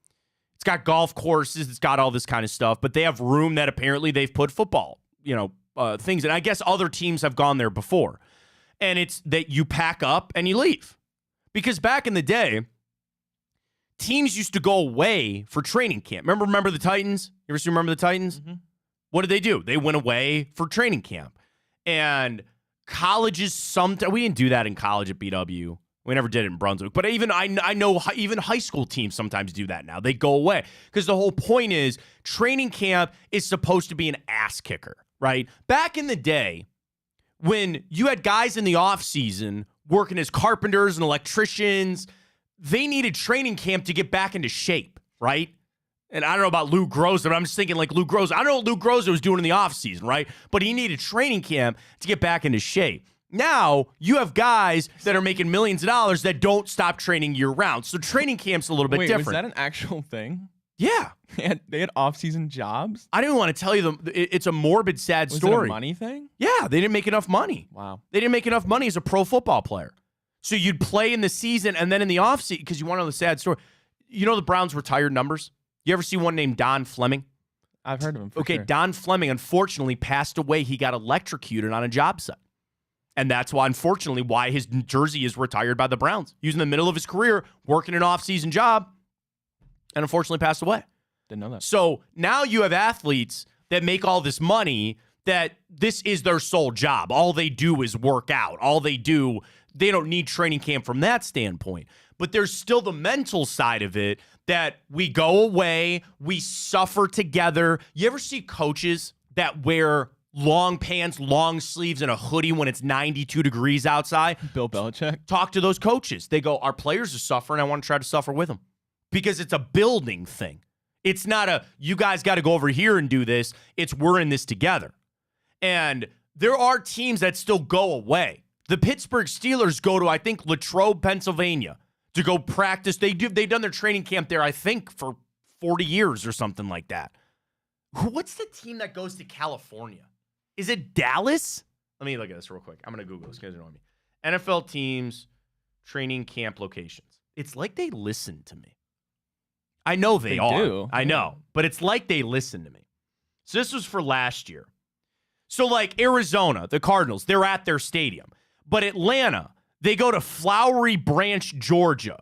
It's got golf courses. It's got all this kind of stuff. But they have room that apparently they've put football, things. And I guess other teams have gone there before. And it's that you pack up and you leave. Because back in the day, teams used to go away for training camp. Remember the Titans? You ever remember the Titans? Mm-hmm. What did they do? They went away for training camp. And colleges, sometimes, we didn't do that in college at BW. We never did it in Brunswick. But I know even high school teams sometimes do that now. They go away. Because the whole point is training camp is supposed to be an ass kicker, right? Back in the day, when you had guys in the offseason working as carpenters and electricians, they needed training camp to get back into shape, right? And I don't know about Lou Groza, but I'm just thinking like Lou Groza. I don't know what Lou Groza was doing in the offseason, right? But he needed training camp to get back into shape. Now, you have guys that are making millions of dollars that don't stop training year-round. So training camp's a little bit different. Was that an actual thing? Yeah. They had off-season jobs? I didn't want to tell you. It's a morbid, sad story. Was it a money thing? Yeah, they didn't make enough money. Wow. They didn't make enough money as a pro football player. So you'd play in the season and then in the offseason, because you want to know the sad story. You know the Browns' retired numbers? You ever see one named Don Fleming? I've heard of him. Okay, sure. Don Fleming, unfortunately, passed away. He got electrocuted on a job site. And that's why, unfortunately, why his jersey is retired by the Browns. He was in the middle of his career, working an off-season job, and unfortunately passed away. Didn't know that. So now you have athletes that make all this money that this is their sole job. All they do is work out. They don't need training camp from that standpoint. But there's still the mental side of it that we go away, we suffer together. You ever see coaches that wear long pants, long sleeves, and a hoodie when it's 92 degrees outside? Bill Belichick. Talk to those coaches. They go, our players are suffering. I want to try to suffer with them. Because it's a building thing. It's not you guys got to go over here and do this. It's we're in this together. And there are teams that still go away. The Pittsburgh Steelers go to, I think, Latrobe, Pennsylvania to go practice. They've done their training camp there, I think, for 40 years or something like that. What's the team that goes to California? Is it Dallas? Let me look at this real quick. I'm going to Google this. You guys know me. NFL teams, training camp locations. It's like they listen to me. I know they are. Do. I know. But it's like they listen to me. So this was for last year. So like Arizona, the Cardinals, they're at their stadium. But Atlanta, they go to Flowery Branch, Georgia.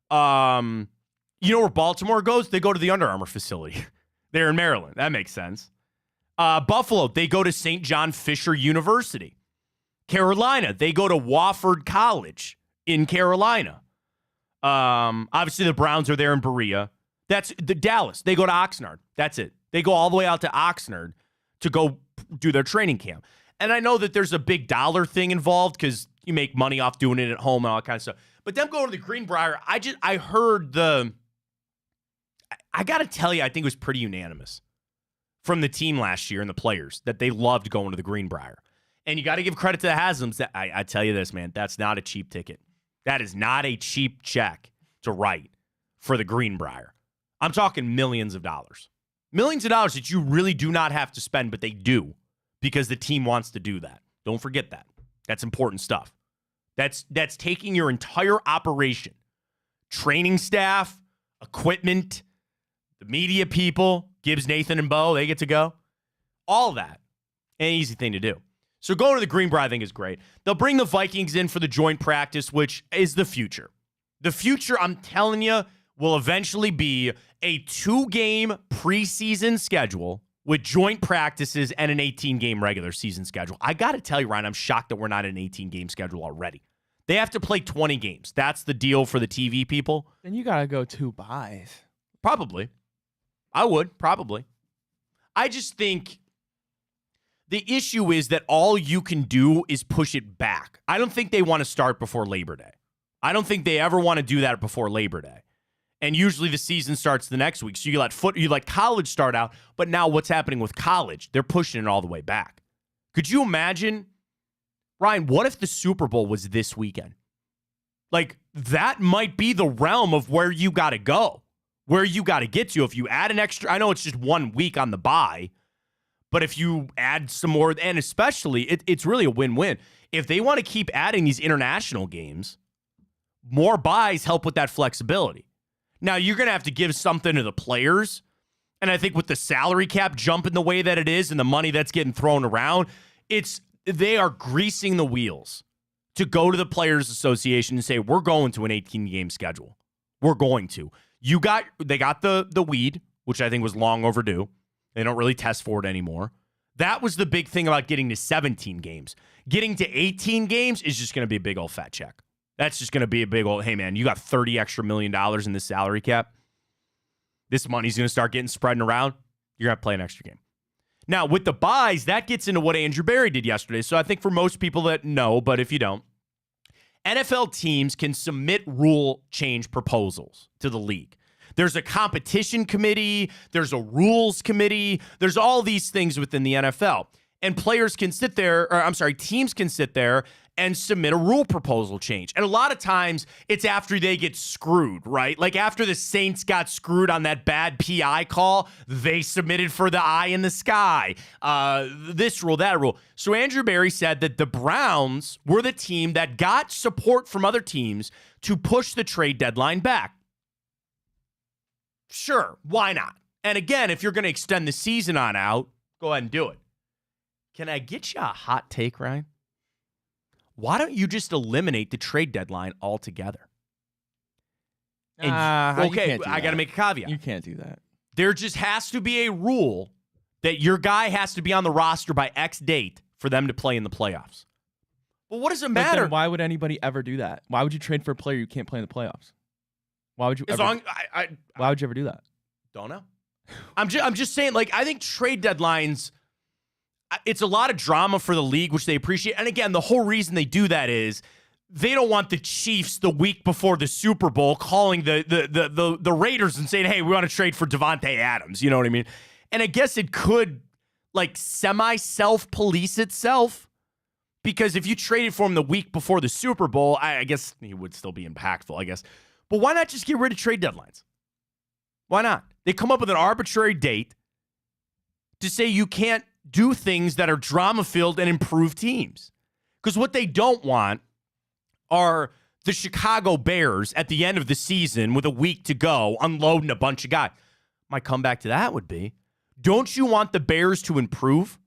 You know where Baltimore goes? They go to the Under Armour facility. They're in Maryland. That makes sense. Buffalo, they go to St. John Fisher University. Carolina, they go to Wofford College in Carolina. Obviously, the Browns are there in Berea. That's the Dallas. They go to Oxnard. That's it. They go all the way out to Oxnard to go do their training camp. And I know that there's a big dollar thing involved because you make money off doing it at home and all that kind of stuff. But them going to the Greenbrier, I heard I got to tell you, I think it was pretty unanimous from the team last year and the players that they loved going to the Greenbrier. And you got to give credit to the Haslam's. I tell you this, man, that's not a cheap ticket. That is not a cheap check to write for the Greenbrier. I'm talking millions of dollars. Millions of dollars that you really do not have to spend, but they do because the team wants to do that. Don't forget that. That's important stuff. That's taking your entire operation, training staff, equipment, the media people, Gibbs, Nathan, and Bo, they get to go. All that. An easy thing to do. So going to the Greenbrier, I think, is great. They'll bring the Vikings in for the joint practice, which is the future. The future, I'm telling you, will eventually be a 2-game preseason schedule with joint practices and an 18-game regular season schedule. I got to tell you, Ryan, I'm shocked that we're not in an 18-game schedule already. They have to play 20 games. That's the deal for the TV people. Then you got to go 2 buys. Probably. I would, probably. I just think the issue is that all you can do is push it back. I don't think they want to start before Labor Day. I don't think they ever want to do that before Labor Day. And usually the season starts the next week. So you let college start out, but now what's happening with college? They're pushing it all the way back. Could you imagine, Ryan, what if the Super Bowl was this weekend? Like, that might be the realm of where you got to go, where you got to get to. If you add an extra, I know it's just 1 week on the bye, but if you add some more, and especially, it's really a win-win. If they want to keep adding these international games, more buys help with that flexibility. Now, you're going to have to give something to the players. And I think with the salary cap jumping the way that it is and the money that's getting thrown around, they are greasing the wheels to go to the Players Association and say, we're going to an 18-game schedule. We're going to. They got the weed, which I think was long overdue. They don't really test for it anymore. That was the big thing about getting to 17 games. Getting to 18 games is just going to be a big old fat check. That's just going to be a big old, hey, man, you got $30 extra million in this salary cap. This money's going to start getting spreading around. You're going to play an extra game. Now, with the buys, that gets into what Andrew Berry did yesterday. So I think for most people that know, but if you don't, NFL teams can submit rule change proposals to the league. There's a competition committee. There's a rules committee. There's all these things within the NFL. And teams can sit there and submit a rule proposal change. And a lot of times it's after they get screwed, right? Like after the Saints got screwed on that bad PI call, they submitted for the eye in the sky. This rule, that rule. So Andrew Berry said that the Browns were the team that got support from other teams to push the trade deadline back. Sure, why not? And again, if you're going to extend the season on out, go ahead and do it. Can I get you a hot take, Ryan? Why don't you just eliminate the trade deadline altogether? Okay, I got to make a caveat. You can't do that. There just has to be a rule that your guy has to be on the roster by X date for them to play in the playoffs. Well, what does it matter? Then why would anybody ever do that? Why would you trade for a player you can't play in the playoffs? Why would you? Why would you ever do that? Don't know. I'm just saying. Like, I think trade deadlines. It's a lot of drama for the league, which they appreciate. And again, the whole reason they do that is they don't want the Chiefs the week before the Super Bowl calling the Raiders and saying, hey, we want to trade for Devontae Adams. You know what I mean? And I guess it could like semi-self-police itself, because if you traded for him the week before the Super Bowl, I guess he would still be impactful, I guess. But why not just get rid of trade deadlines? Why not? They come up with an arbitrary date to say you can't do things that are drama-filled and improve teams. Because what they don't want are the Chicago Bears at the end of the season with a week to go unloading a bunch of guys. My comeback to that would be, don't you want the Bears to improve?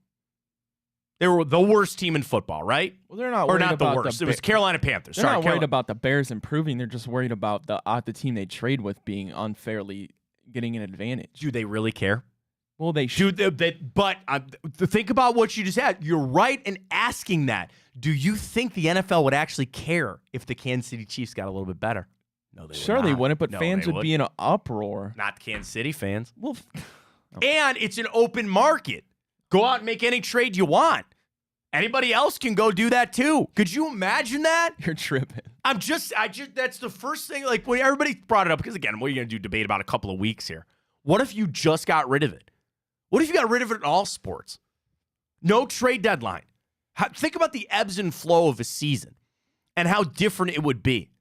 They were the worst team in football, right? Well, they're not worried about the worst. It was Carolina Panthers. They're not worried about the Bears improving. They're just worried about the team they trade with being unfairly getting an advantage. Do they really care? Well, they should. But think about what you just had. You're right in asking that. Do you think the NFL would actually care if the Kansas City Chiefs got a little bit better? No, they Sure, would they not. wouldn't, but No, fans they would be in an uproar. Not Kansas City fans. Well, And it's an open market. Go out and make any trade you want. Anybody else can go do that too. Could you imagine that? you're tripping. That's the first thing, like when everybody brought it up, because again, what are you going to do, debate about a couple of weeks here? What if you just got rid of it? What if you got rid of it in all sports? No trade deadline. Think about the ebbs and flow of a season and how different it would be.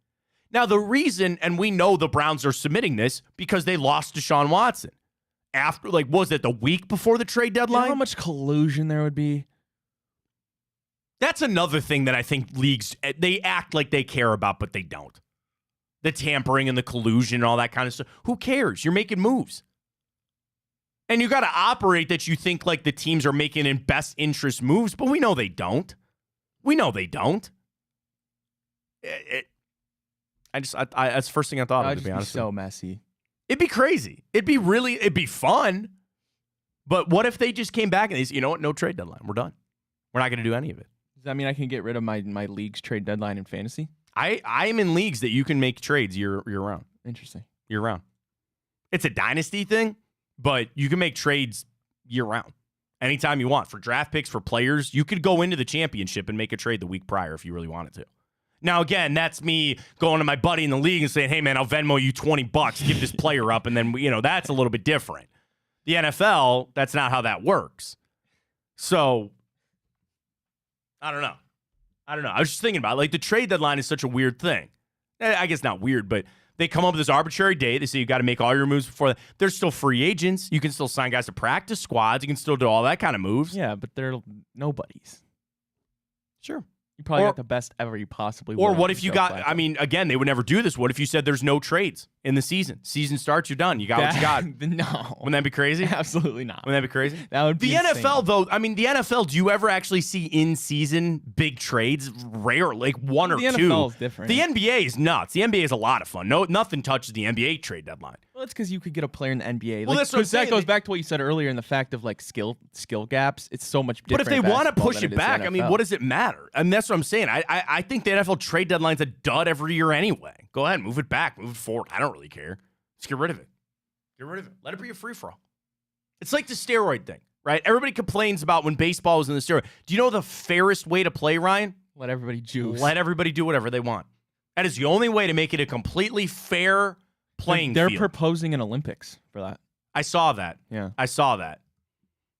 Now, the reason, and we know the Browns are submitting this because they lost Deshaun Watson. After, like, was it the week before the trade deadline? You know how much collusion there would be? That's another thing that I think leagues, they act like they care about, but they don't. The tampering and the collusion and all that kind of stuff. Who cares? You're making moves. And you got to operate that you think like the teams are making in best interest moves, but we know they don't. We know they don't. That's the first thing I thought of, to be honest. So messy. It'd be crazy. It'd be fun. But what if they just came back and they said, you know what? No trade deadline. We're done. We're not going to do any of it. Does that mean I can get rid of my league's trade deadline in fantasy? I am in leagues that you can make trades year round. Interesting. Year round. It's a dynasty thing, but you can make trades year round. Anytime you want. For draft picks, for players, you could go into the championship and make a trade the week prior if you really wanted to. Now, again, that's me going to my buddy in the league and saying, hey, man, I'll Venmo you $20. Give this player up. And then, that's a little bit different. The NFL, that's not how that works. So, I don't know. I was just thinking about it. Like, the trade deadline is such a weird thing. I guess not weird, but they come up with this arbitrary date. They say you got to make all your moves before that. There's still free agents. You can still sign guys to practice squads. You can still do all that kind of moves. Yeah, but they're nobodies. Sure. You probably got the best ever you possibly would. Or what if you got, again, they would never do this. What if you said there's no trades in the season? Season starts, you're done. You got what you got. No. Wouldn't that be crazy? Absolutely not. Wouldn't that be crazy? That would be the insane. NFL, though, the NFL, do you ever actually see in-season big trades? Rare, like one or two. The NFL is different. The NBA is nuts. The NBA is a lot of fun. Nothing touches the NBA trade deadline. Well, it's because you could get a player in the NBA. Well, that's what I'm saying. That goes back to what you said earlier in the fact of like skill gaps. It's so much different. But if they want to basketball push than it is back, NFL. what does it matter? And that's what I'm saying. I think the NFL trade deadline's a dud every year anyway. Go ahead, move it back, move it forward. I don't really care. Just get rid of it. Get rid of it. Let it be a free-for-all. It's like the steroid thing, right? Everybody complains about when baseball was in the steroid. Do you know the fairest way to play, Ryan? Let everybody juice. Let everybody do whatever they want. That is the only way to make it a completely fair playing They're field. proposing an Olympics for that. I saw that. Yeah. I saw that.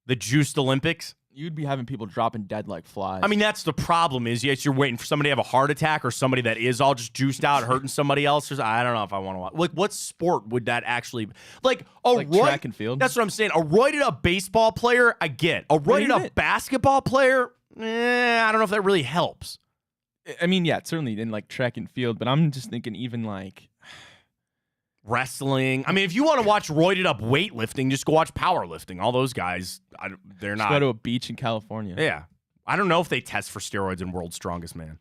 The juiced Olympics. You'd be having people dropping dead like flies. I mean, that's the problem is, yes, you're waiting for somebody to have a heart attack or somebody that is all just juiced out hurting somebody else. I don't know if I want to watch. Like, what sport would that actually like track and field? That's what I'm saying. A roided up baseball player, I get. A roided up basketball player, I don't know if that really helps. I mean, yeah, certainly in like track and field, but I'm just thinking even like wrestling. I mean, if you want to watch roided up weightlifting, just go watch powerlifting. All those guys, they're not. Go to a beach in California. Yeah. I don't know if they test for steroids in World's Strongest Man.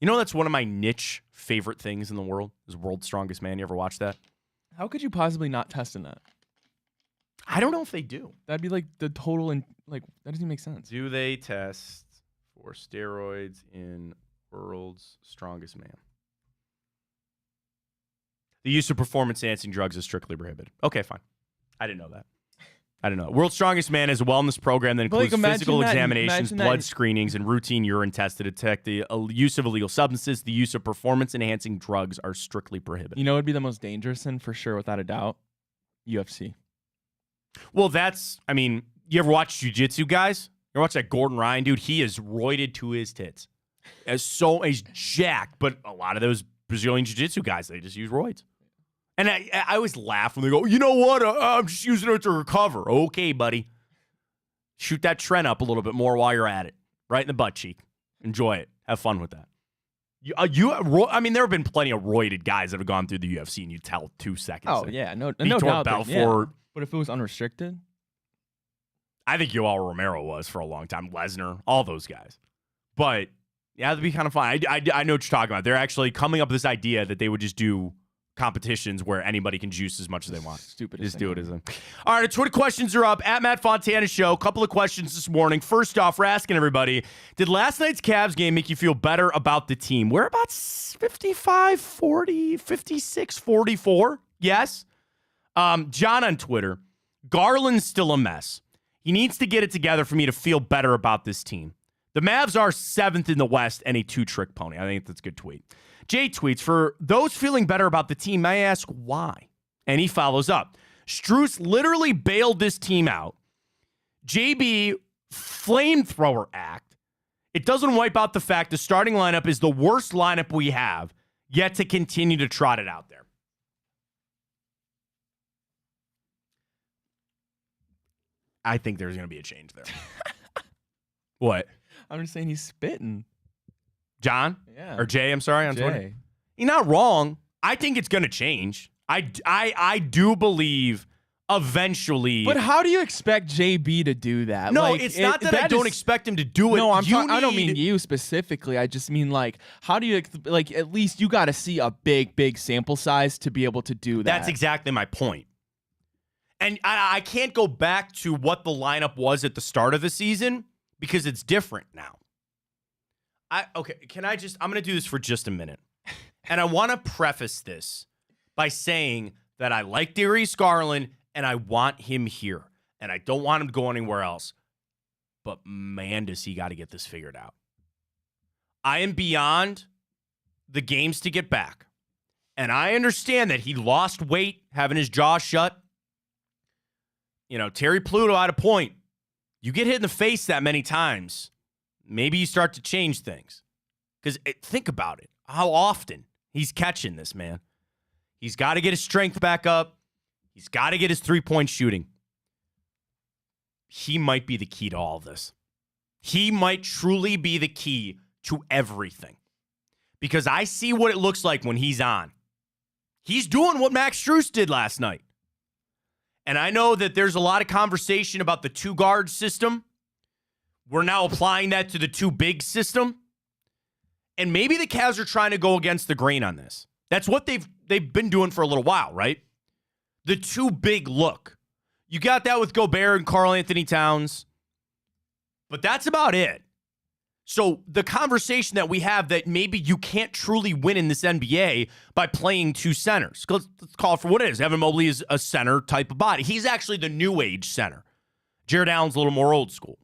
You know, that's one of my niche favorite things in the world is World's Strongest Man. You ever watch that? How could you possibly not test in that? I don't know if they do. That'd be like the total and like that doesn't even make sense. Do they test for steroids in World's Strongest Man? The use of performance-enhancing drugs is strictly prohibited. Okay, fine. I didn't know that. World's Strongest Man is a wellness program that includes physical examinations, blood screenings, and routine urine tests to detect the use of illegal substances. The use of performance-enhancing drugs are strictly prohibited. You know what would be the most dangerous and for sure, without a doubt? UFC. Well, you ever watch jiu-jitsu guys? You ever watch that Gordon Ryan dude? He is roided to his tits. He's jacked, but a lot of those Brazilian jiu-jitsu guys, they just use roids. And I always laugh when they go, you know what? I'm just using it to recover. Okay, buddy. Shoot that trend up a little bit more while you're at it. Right in the butt cheek. Enjoy it. Have fun with that. There have been plenty of roided guys that have gone through the UFC, and you tell 2 seconds. Oh, yeah. No Vitor doubt. Belfort. But if it was unrestricted? I think Yoel Romero was for a long time. Lesnar. All those guys. But, yeah, that'd be kind of fun. I know what you're talking about. They're actually coming up with this idea that they would just do competitions where anybody can juice as much as they want. Stupid. Just do it as a. All right, our Twitter questions are up at Matt Fontana Show. A couple of questions this morning. First off, we're asking everybody, did last night's Cavs game make you feel better about the team? We're about 55-40, 56-44. Yes. John on Twitter, Garland's still a mess. He needs to get it together for me to feel better about this team. The Mavs are 7th in the West and a 2-trick pony. I think that's a good tweet. Jay tweets, for those feeling better about the team, may I ask why? And he follows up. Strus literally bailed this team out. JB flamethrower act. It doesn't wipe out the fact the starting lineup is the worst lineup we have, yet to continue to trot it out there. I think there's going to be a change there. What? I'm just saying he's spitting. John? Yeah. Or Jay, I'm sorry, on Jay. Twitter. You're not wrong. I think it's going to change. I do believe eventually. But how do you expect JB to do that? No, it's not that I don't expect him to do it. No, I don't mean you specifically. I just mean, like, how do you, like, at least you got to see a big sample size to be able to do that. That's exactly my point. And I can't go back to what the lineup was at the start of the season because it's different now. Okay, I'm going to do this for just a minute. And I want to preface this by saying that I like Darius Garland and I want him here. And I don't want him to go anywhere else. But man, does he got to get this figured out. I am beyond the games to get back. And I understand that he lost weight having his jaw shut. You know, Terry Pluto had a point. You get hit in the face that many times, maybe you start to change things. Because think about it. How often he's catching this, man. He's got to get his strength back up. He's got to get his three-point shooting. He might be the key to all of this. He might truly be the key to everything. Because I see what it looks like when he's on. He's doing what Max Strus did last night. And I know that there's a lot of conversation about the two-guard system. We're now applying that to the two-big system. And maybe the Cavs are trying to go against the grain on this. That's what they've been doing for a little while, right? The two-big look. You got that with Gobert and Karl Anthony Towns. But that's about it. So the conversation that we have that maybe you can't truly win in this NBA by playing two centers. Let's call it for what it is. Evan Mobley is a center type of body. He's actually the new age center. Jared Allen's a little more old school.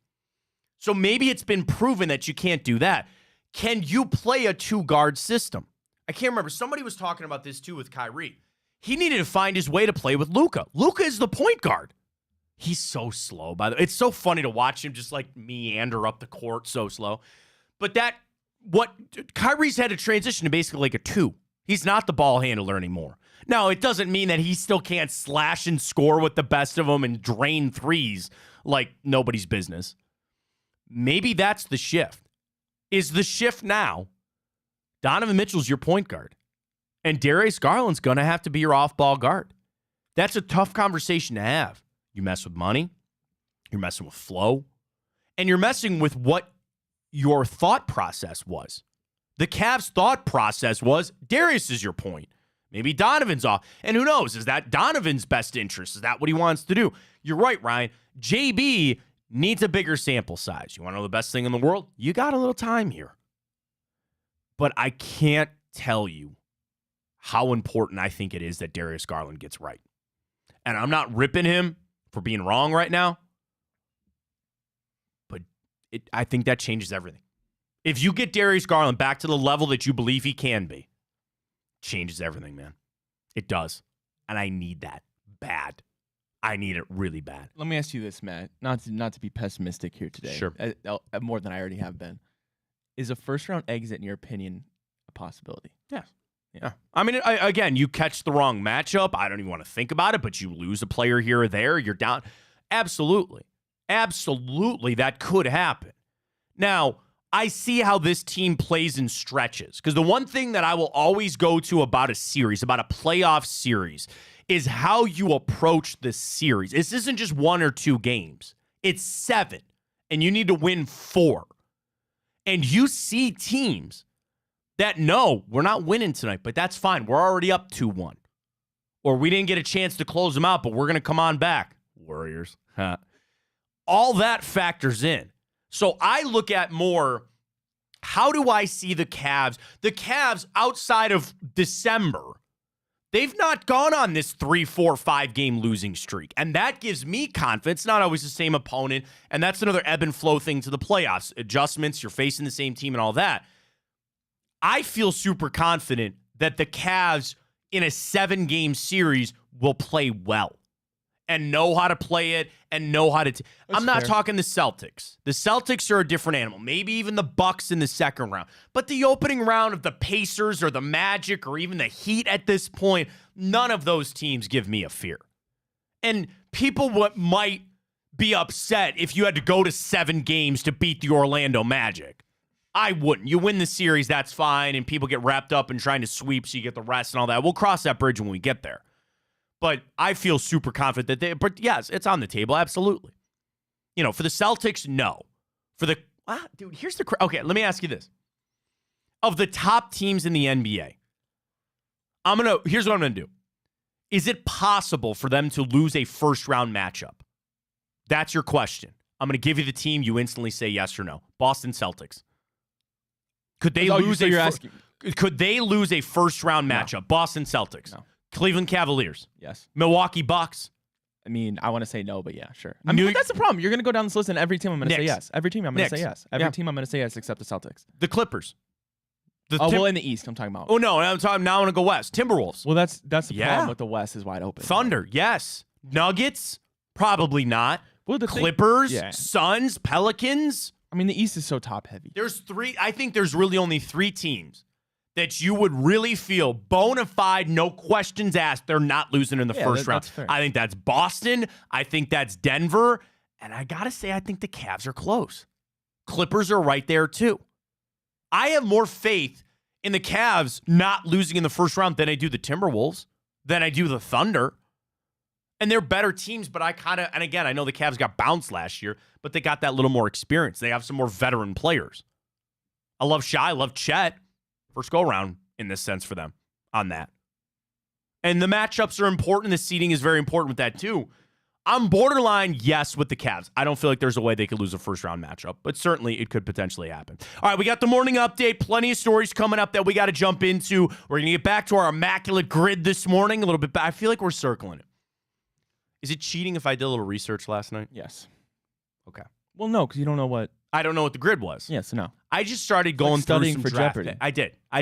So maybe it's been proven that you can't do that. Can you play a two-guard system? I can't remember. Somebody was talking about this too with Kyrie. He needed to find his way to play with Luka. Luka is the point guard. He's so slow, by the way. It's so funny to watch him just like meander up the court so slow. But Kyrie's had to transition to basically like a 2. He's not the ball handler anymore. Now, it doesn't mean that he still can't slash and score with the best of them and drain threes like nobody's business. Maybe that's the shift. Is the shift now, Donovan Mitchell's your point guard, and Darius Garland's going to have to be your off-ball guard. That's a tough conversation to have. You mess with money, you're messing with flow, and you're messing with what your thought process was. The Cavs' thought process was Darius is your point. Maybe Donovan's off. And who knows? Is that Donovan's best interest? Is that what he wants to do? You're right, Ryan. JB needs a bigger sample size. You want to know the best thing in the world? You got a little time here. But I can't tell you how important I think it is that Darius Garland gets right. And I'm not ripping him for being wrong right now. But I think that changes everything. If you get Darius Garland back to the level that you believe he can be, changes everything, man. It does. And I need that bad. I need it really bad. Let me ask you this, Matt. Not to be pessimistic here today. Sure. More than I already have been. Is a first-round exit, in your opinion, a possibility? Yes. Yeah. I mean, again, you catch the wrong matchup. I don't even want to think about it, but you lose a player here or there. You're down. Absolutely. Absolutely, that could happen. Now, I see how this team plays in stretches, because the one thing that I will always go to about a series, about a playoff series, is how you approach the series. This isn't just 1 or 2 games. It's 7, and you need to win 4. And you see teams that know we're not winning tonight, but that's fine. We're already up 2-1. or we didn't get a chance to close them out, but we're going to come on back. Warriors. Huh. All that factors in. So I look at more, how do I see the Cavs? The Cavs, outside of December, they've not gone on this 3, 4, 5 game losing streak. And that gives me confidence. Not always the same opponent. And that's another ebb and flow thing to the playoffs. Adjustments, you're facing the same team and all that. I feel super confident that the Cavs in a 7-game series will play well and know how to play it and know how to. I'm not talking the Celtics. The Celtics are a different animal. Maybe even the Bucks in the second round. But the opening round of the Pacers or the Magic or even the Heat at this point, none of those teams give me a fear. And people might be upset if you had to go to 7 games to beat the Orlando Magic. I wouldn't. You win the series, that's fine, and people get wrapped up in trying to sweep so you get the rest and all that. We'll cross that bridge when we get there. But I feel super confident that but yes, it's on the table, absolutely. You know, for the Celtics, no. For the, dude, here's the, okay, let me ask you this. Of the top teams in the NBA, here's what I'm going to do. Is it possible for them to lose a first-round matchup? That's your question. I'm going to give you the team. You instantly say yes or no. Boston Celtics. Could they lose Could they lose a first-round matchup? No. Boston Celtics. No. Cleveland Cavaliers. Yes. Milwaukee Bucks. I mean, I want to say no, but yeah, sure. I mean, but that's the problem. You're going to go down this list, and every team I'm going to say yes. Every team I'm going to say yes. Every team I'm going to say yes, except the Celtics. The Clippers. Well, in the East, I'm talking about. Oh, no, I'm talking. Now I want to go West. Timberwolves. Well, that's the problem with the West is wide open. Thunder, yes. Nuggets, probably not. Well, the Clippers, Suns, Pelicans. I mean, the East is so top-heavy. I think there's really only 3 teams that you would really feel bona fide, no questions asked, they're not losing in the first round. Fair. I think that's Boston. I think that's Denver. And I got to say, I think the Cavs are close. Clippers are right there, too. I have more faith in the Cavs not losing in the first round than I do the Timberwolves, than I do the Thunder. And they're better teams, but and again, I know the Cavs got bounced last year, but they got that little more experience. They have some more veteran players. I love Shai, I love Chet. First go-around in this sense for them on that. And the matchups are important. The seeding is very important with that too. I'm borderline yes with the Cavs. I don't feel like there's a way they could lose a first-round matchup, but certainly it could potentially happen. All right, we got the morning update. Plenty of stories coming up that we got to jump into. We're going to get back to our immaculate grid this morning a little bit, but I feel like we're circling it. Is it cheating if I did a little research last night? Yes. Okay. Well, no, because you don't know what. I don't know what the grid was. Yes, no. I just started going through some for draft Jeopardy. I did. I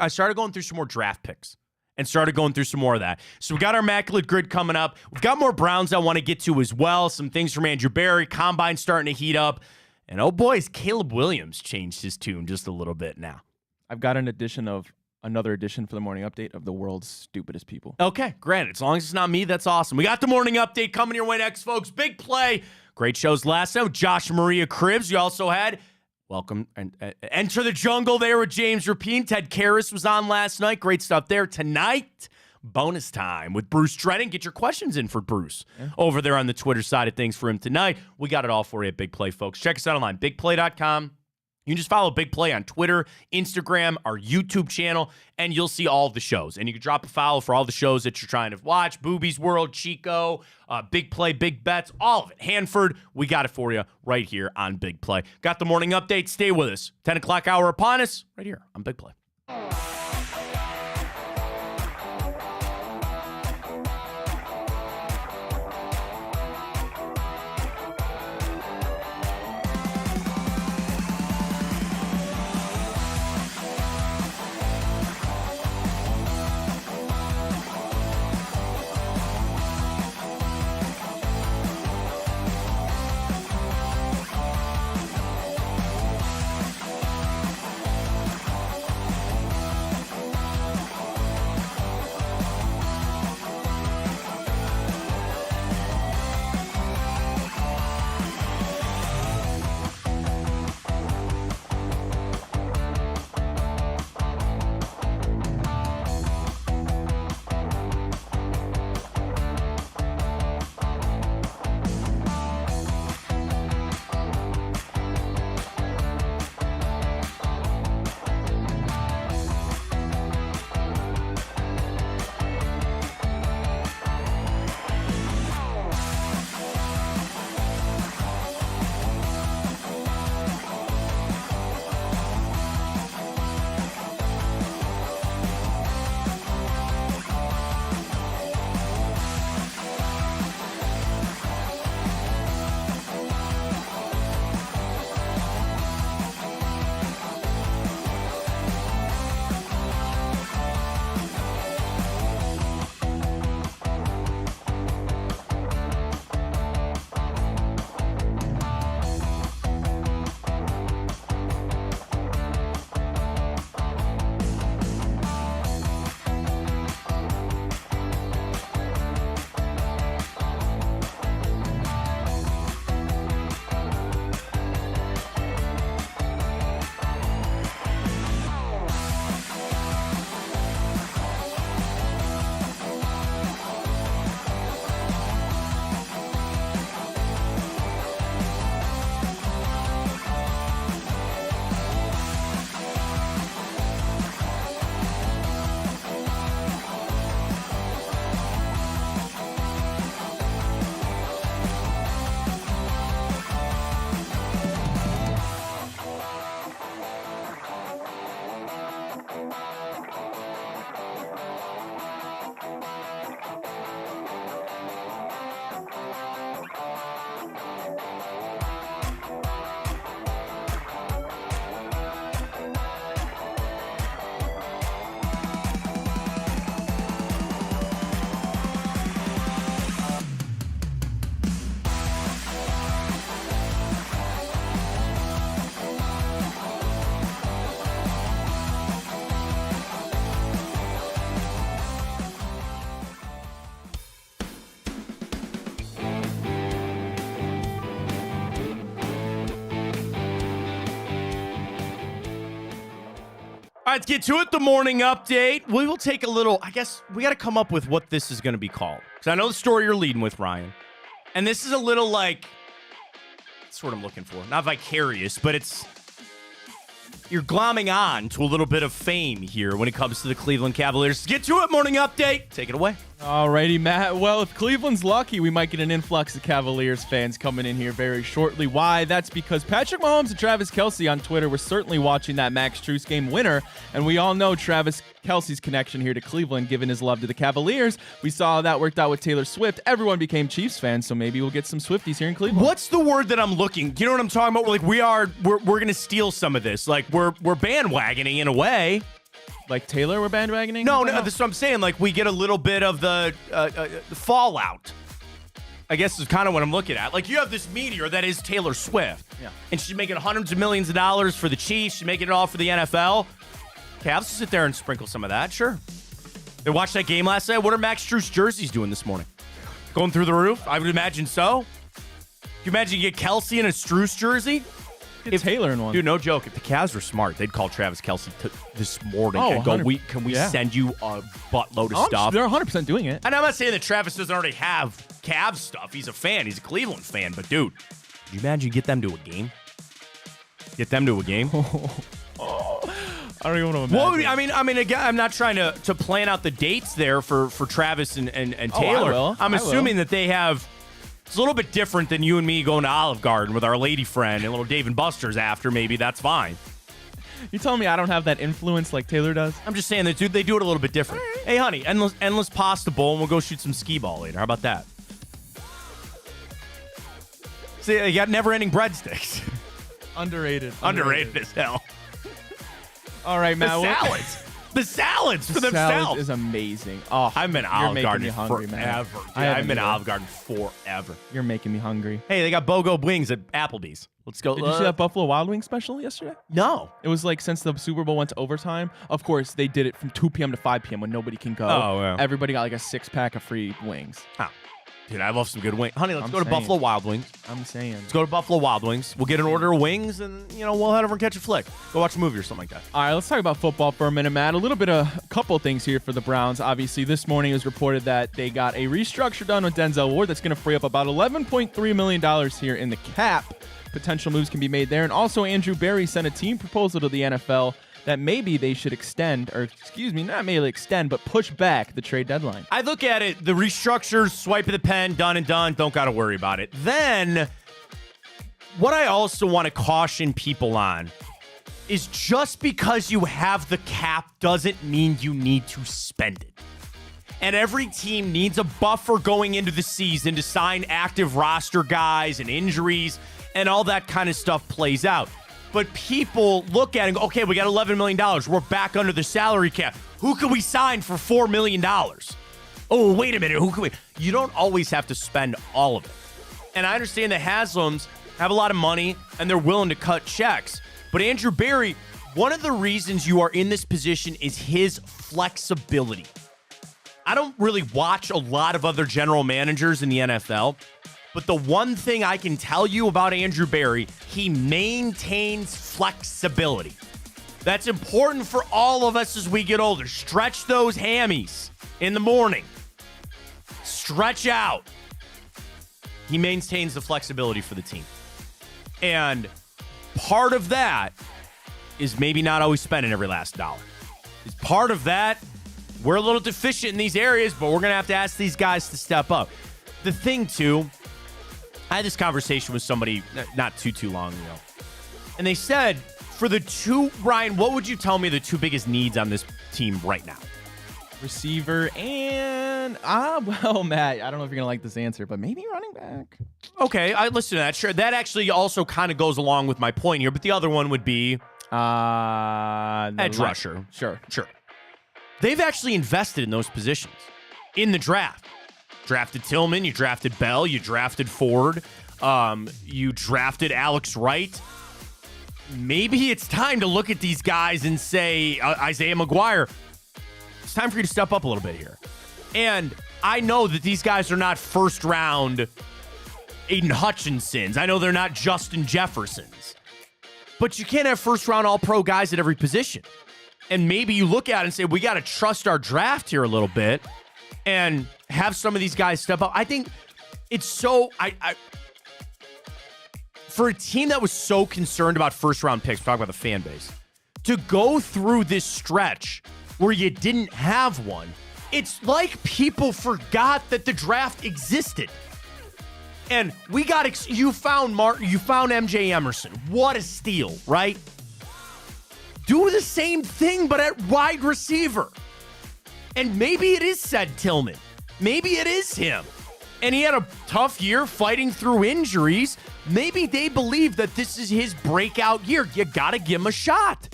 started going through some more draft picks and started going through some more of that. So we got our immaculate grid coming up. We've got more Browns I want to get to as well. Some things from Andrew Berry. Combine starting to heat up. And oh boy, Caleb Williams changed his tune just a little bit now. I've got another edition for the morning update of the world's stupidest people. Okay, granted. As long as it's not me, that's awesome. We got the morning update coming your way next, folks. Big play. Great shows last night with Josh and Maria Cribbs. You also had Welcome and Enter the Jungle there with James Rapine. Ted Karras was on last night. Great stuff there. Tonight, bonus time with Bruce Drennan. Get your questions in for Bruce over there on the Twitter side of things for him tonight. We got it all for you at Big Play, folks. Check us out online, bigplay.com. You can just follow Big Play on Twitter, Instagram, our YouTube channel, and you'll see all of the shows. And you can drop a follow for all the shows that you're trying to watch. Boobies World, Chico, Big Play, Big Bets, all of it. Hanford, we got it for you right here on Big Play. Got the morning update. Stay with us. 10 o'clock hour upon us right here on Big Play. All right, let's get to it. The morning update. We will take a little, I guess we got to come up with what this is going to be called. Because I know the story you're leading with, Ryan. And this is a little like, that's what I'm looking for. Not vicarious, but you're glomming on to a little bit of fame here when it comes to the Cleveland Cavaliers. Get to it, morning update. Take it away. Alrighty, Matt. Well, if Cleveland's lucky, we might get an influx of Cavaliers fans coming in here very shortly. Why? That's because Patrick Mahomes and Travis Kelce on Twitter were certainly watching that Max Strus game winner, and we all know Travis Kelce's connection here to Cleveland, given his love to the Cavaliers. We saw how that worked out with Taylor Swift. Everyone became Chiefs fans, so maybe we'll get some Swifties here in Cleveland. What's the word that I'm looking? You know what I'm talking about? We're going to steal some of this. Like, we're bandwagoning in a way. Like Taylor, we're bandwagoning? No, that's what I'm saying. Like, we get a little bit of the fallout. I guess is kind of what I'm looking at. Like, you have this meteor that is Taylor Swift. Yeah. And she's making hundreds of millions of dollars for the Chiefs. She's making it all for the NFL. Cavs sit there and sprinkle some of that, sure. They watched that game last night. What are Max Strus jerseys doing this morning? Going through the roof? I would imagine so. Can you imagine you get Kelce in a Strus jersey? If Taylor in one. Dude, no joke. If the Cavs were smart, they'd call Travis Kelce this morning and go, can we send you a buttload of stuff? They're 100% doing it. And I'm not saying that Travis doesn't already have Cavs stuff. He's a fan. He's a Cleveland fan. But, dude, could you imagine you get them to a game? Get them to a game? I don't even want to imagine. Well, I mean, again, I'm not trying to plan out the dates there for Travis and Taylor. I will. I'm assuming that they have. It's a little bit different than you and me going to Olive Garden with our lady friend and little Dave and Buster's after. Maybe that's fine. You telling me I don't have that influence like Taylor does? I'm just saying that, dude. They do it a little bit different. Right. Hey, honey, endless pasta bowl, and we'll go shoot some skee ball later. How about that? See, you got never-ending breadsticks. Underrated As hell. All right, Matt. The salads for themselves. Salad is amazing. Oh, I've been Olive Garden hungry, forever. I've been Olive Garden forever. You're making me hungry. Hey, they got BOGO wings at Applebee's. Let's go. Did you see that Buffalo Wild Wings special yesterday? No. It was like since the Super Bowl went to overtime. Of course, they did it from 2 p.m. to 5 p.m. when nobody can go. Oh, yeah. Everybody got like a 6-pack of free wings. Oh. Dude, I love some good wings. Honey, let's go to Buffalo Wild Wings. I'm saying. Let's go to Buffalo Wild Wings. We'll get an order of wings, and, we'll head over and catch a flick. Go watch a movie or something like that. All right, let's talk about football for a minute, Matt. A couple things here for the Browns. Obviously, this morning it was reported that they got a restructure done with Denzel Ward that's going to free up about $11.3 million here in the cap. Potential moves can be made there. And also, Andrew Berry sent a team proposal to the NFL that maybe they should not merely extend, but push back the trade deadline. I look at it, the restructures, swipe of the pen, done and done, don't got to worry about it. Then, what I also want to caution people on is just because you have the cap doesn't mean you need to spend it. And every team needs a buffer going into the season to sign active roster guys and injuries, and all that kind of stuff plays out. But people look at it and go, okay, we got $11 million. We're back under the salary cap. Who can we sign for $4 million? Oh, wait a minute. Who can we? You don't always have to spend all of it. And I understand the Haslams have a lot of money and they're willing to cut checks. But Andrew Berry, one of the reasons you are in this position is his flexibility. I don't really watch a lot of other general managers in the NFL. But the one thing I can tell you about Andrew Berry, he maintains flexibility. That's important for all of us as we get older. Stretch those hammies in the morning. Stretch out. He maintains the flexibility for the team. And part of that is maybe not always spending every last dollar. It's part of that. We're a little deficient in these areas, but we're going to have to ask these guys to step up. The thing, too, I had this conversation with somebody not too long ago. And they said, Ryan, what would you tell me the two biggest needs on this team right now? Receiver and, Matt, I don't know if you're going to like this answer, but maybe running back. Okay, I listen to that. Sure. That actually also kind of goes along with my point here, but the other one would be edge rusher. Sure. They've actually invested in those positions in the draft. Drafted Tillman, you drafted Bell, you drafted Ford, you drafted Alex Wright. Maybe it's time to look at these guys and say, Isaiah McGuire, it's time for you to step up a little bit here. And I know that these guys are not first-round Aiden Hutchinsons. I know they're not Justin Jeffersons. But you can't have first-round all-pro guys at every position. And maybe you look at it and say, we got to trust our draft here a little bit and have some of these guys step up. I think it's so, for a team that was so concerned about first-round picks, we're talking about the fan base, to go through this stretch where you didn't have one, it's like people forgot that the draft existed. And we got, you found MJ Emerson. What a steal, right? Do the same thing, but at wide receiver. And maybe it is Ced Tillman. Maybe it is him. And he had a tough year fighting through injuries. Maybe they believe that this is his breakout year. You got to give him a shot.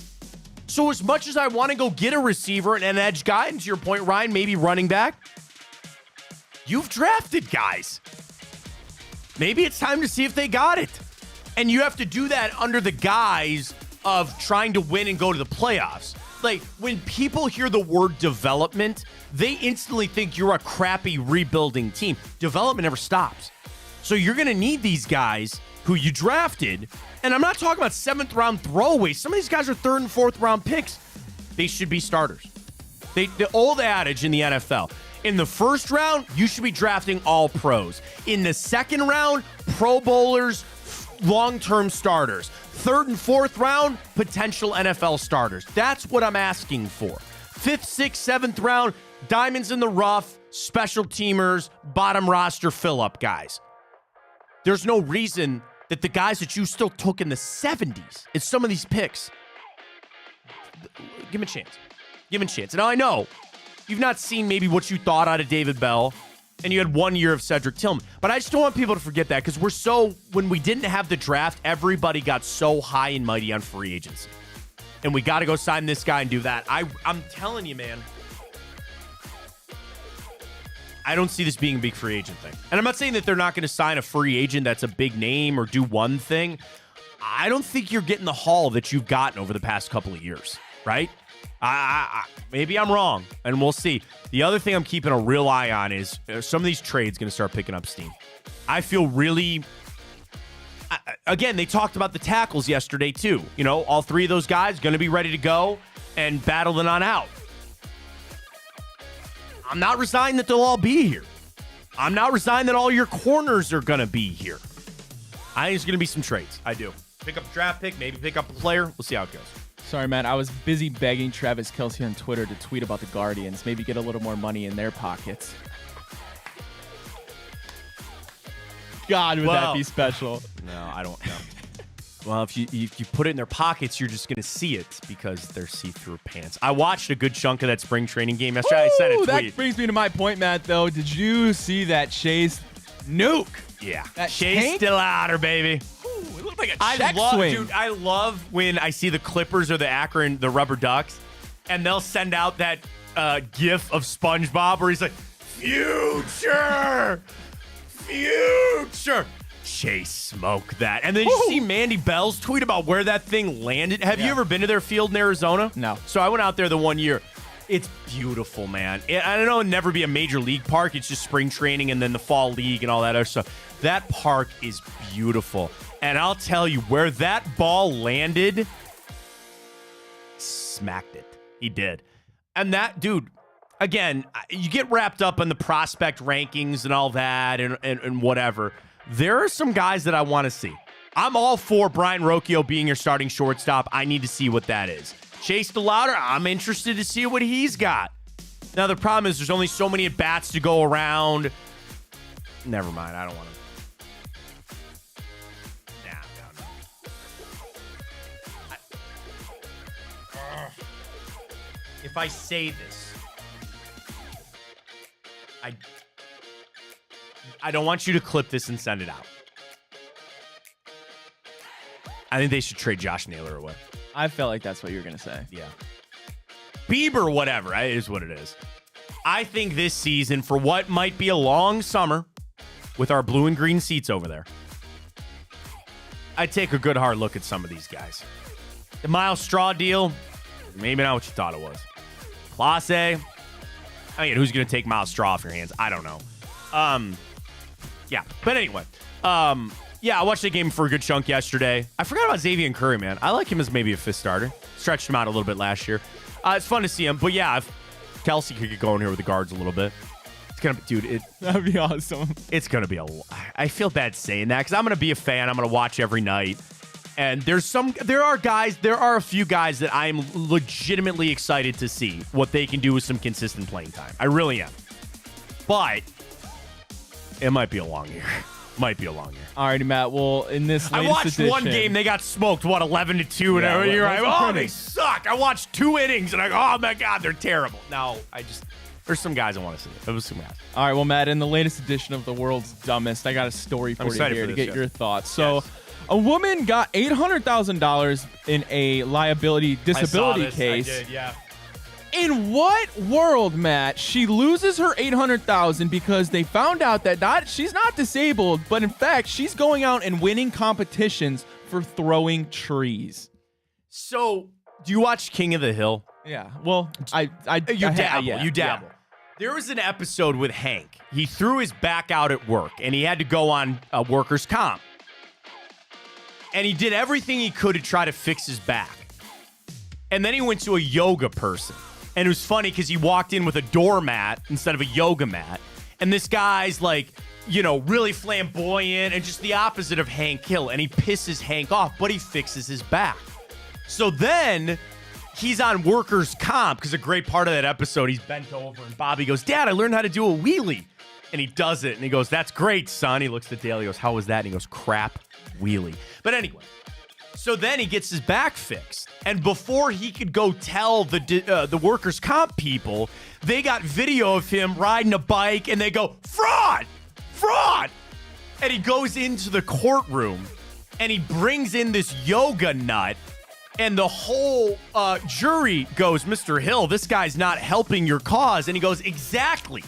So as much as I want to go get a receiver and an edge guy, and to your point, Ryan, maybe running back, you've drafted guys. Maybe it's time to see if they got it. And you have to do that under the guise of trying to win and go to the playoffs. Like, when people hear the word development, they instantly think you're a crappy rebuilding team. Development never stops. So you're going to need these guys who you drafted. And I'm not talking about 7th-round throwaways. Some of these guys are 3rd and 4th-round picks. They should be starters. The old adage in the NFL, in the first round, you should be drafting all pros. In the second round, Pro Bowlers, long-term starters. 3rd and 4th round, potential NFL starters. That's what I'm asking for. 5th, 6th, 7th round, diamonds in the rough, special teamers, bottom roster fill-up guys. There's no reason that the guys that you still took in the 70s, it's some of these picks. Give him a chance. Give him a chance. Now, I know you've not seen maybe what you thought out of David Bell, and you had 1 year of Cedric Tillman. But I just don't want people to forget that, because when we didn't have the draft, everybody got so high and mighty on free agency. And we got to go sign this guy and do that. I'm telling you, man, I don't see this being a big free agent thing. And I'm not saying that they're not going to sign a free agent that's a big name or do one thing. I don't think you're getting the haul that you've gotten over the past couple of years, right? Maybe I'm wrong, and we'll see. The other thing I'm keeping a real eye on is some of these trades going to start picking up steam. I feel really... Again, they talked about the tackles yesterday, too. You know, all 3 of those guys going to be ready to go and battling on out. I'm not resigned that they'll all be here. I'm not resigned that all your corners are going to be here. I think there's going to be some trades. I do. Pick up a draft pick, maybe pick up a player. We'll see how it goes. Sorry, man. I was busy begging Travis Kelce on Twitter to tweet about the Guardians. Maybe get a little more money in their pockets. God, would that be special? No, I don't know. Well, if you put it in their pockets, you're just going to see it because they're see-through pants. I watched a good chunk of that spring training game yesterday. I sent a tweet. That brings me to my point, Matt, though. Did you see that Chase nuke? Yeah. That Chase still out her, baby. Ooh, it looked like a check swing. Dude, I love when I see the Clippers or the Akron, the Rubber Ducks, and they'll send out that gif of SpongeBob where he's like, future. Chase smoke that. And then you see Mandy Bell's tweet about where that thing landed. Have you ever been to their field in Arizona? No. So I went out there the 1 year. It's beautiful, man. I don't know, it'll never be a major league park. It's just spring training and then the fall league and all that other stuff. That park is beautiful. And I'll tell you, where that ball landed, smacked it. He did. And that, dude, again, you get wrapped up in the prospect rankings and all that and whatever. There are some guys that I want to see. I'm all for Brian Rocchio being your starting shortstop. I need to see what that is. Chase DeLauder, I'm interested to see what he's got. Now, the problem is there's only so many at-bats to go around. Never mind. I don't want to. If I say this, I don't want you to clip this and send it out. I think they should trade Josh Naylor away. I felt like that's what you were going to say. Yeah. Bieber, whatever. It is what it is. I think this season, for what might be a long summer with our blue and green seats over there, I'd take a good hard look at some of these guys. The Miles Straw deal, maybe not what you thought it was. Clase, I mean, who's going to take Miles Straw off your hands? I don't know. Yeah. But anyway, yeah, I watched the game for a good chunk yesterday. I forgot about Xavier Curry, man. I like him as maybe a fifth starter. Stretched him out a little bit last year. It's fun to see him. But yeah, if Kelsey could get going here with the guards a little bit, it's gonna be, dude. That'd be awesome. It's gonna be I feel bad saying that because I'm gonna be a fan. I'm gonna watch every night. And there are a few guys that I'm legitimately excited to see what they can do with some consistent playing time. I really am. But it might be a long year. All righty, Matt. Well, in this latest I watched edition, one game. They got smoked, 11-2. Yeah, And you're like, oh, pretty. they suck. I watched 2 innings, and I go, oh, my God, they're terrible. No, there's some guys I want to see. There was some guys. All right, well, Matt, in the latest edition of The World's Dumbest, I got a story for you here to get your thoughts. So, a woman got $800,000 in a disability case. I did, yeah. In what world, Matt, she loses her $800,000 because they found out that she's not disabled, but in fact, she's going out and winning competitions for throwing trees. So, do you watch King of the Hill? Yeah. Well, you dabble. You dabble. There was an episode with Hank. He threw his back out at work, and he had to go on workers' comp. And he did everything he could to try to fix his back. And then he went to a yoga person. And it was funny because he walked in with a doormat instead of a yoga mat. And this guy's like, really flamboyant and just the opposite of Hank Hill. And he pisses Hank off, but he fixes his back. So then he's on workers' comp because a great part of that episode, he's bent over and Bobby goes, Dad, I learned how to do a wheelie. And he does it. And he goes, that's great, son. He looks at Dale. He goes, how was that? And he goes, crap wheelie. But anyway, so then he gets his back fixed. And before he could go tell the workers' comp people, they got video of him riding a bike and they go, fraud! And he goes into the courtroom and he brings in this yoga nut. And the whole jury goes, Mr. Hill, this guy's not helping your cause. And he goes, exactly.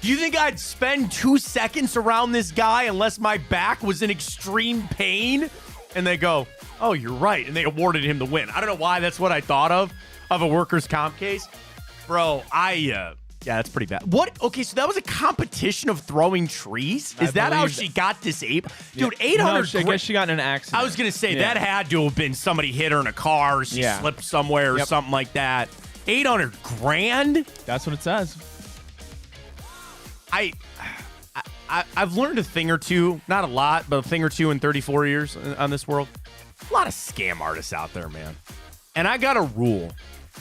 Do you think I'd spend 2 seconds around this guy unless my back was in extreme pain? And they go, oh, you're right. And they awarded him the win. I don't know why that's what I thought of a workers' comp case. Bro, yeah, that's pretty bad. What? Okay, so that was a competition of throwing trees? Is that how she got disabled? Dude, 800 I guess she got in an accident. I was going to say, that had to have been somebody hit her in a car or she slipped somewhere or something like that. 800 grand? That's what it says. I've learned a thing or two, not a lot, but a thing or two in 34 years on this world. A lot of scam artists out there, man. And I got a rule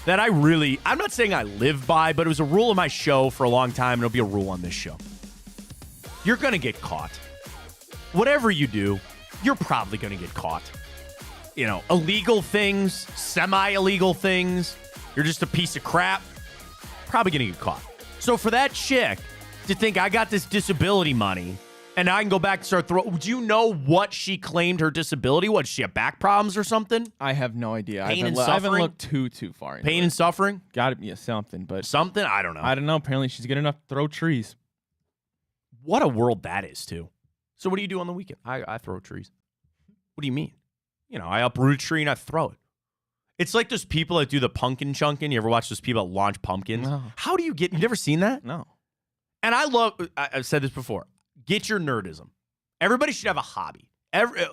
that I'm not saying I live by, but it was a rule of my show for a long time, and it'll be a rule on this show. You're going to get caught. Whatever you do, you're probably going to get caught. Illegal things, semi-illegal things. You're just a piece of crap. Probably going to get caught. So for that chick to think I got this disability money and I can go back and start throwing. Do you know what she claimed her disability was? She have back problems or something? I have no idea. Pain and I haven't suffering? looked too far into Pain and suffering? Got to be something, but something? I don't know. I don't know. Apparently, she's good enough to throw trees. What a world that is, too. So what do you do on the weekend? I throw trees. What do you mean? I uproot a tree and I throw it. It's like those people that do the pumpkin chunking. You ever watch those people that launch pumpkins? No. How do you get? You've never seen that? No. And I've said this before. Get your nerdism. Everybody should have a hobby.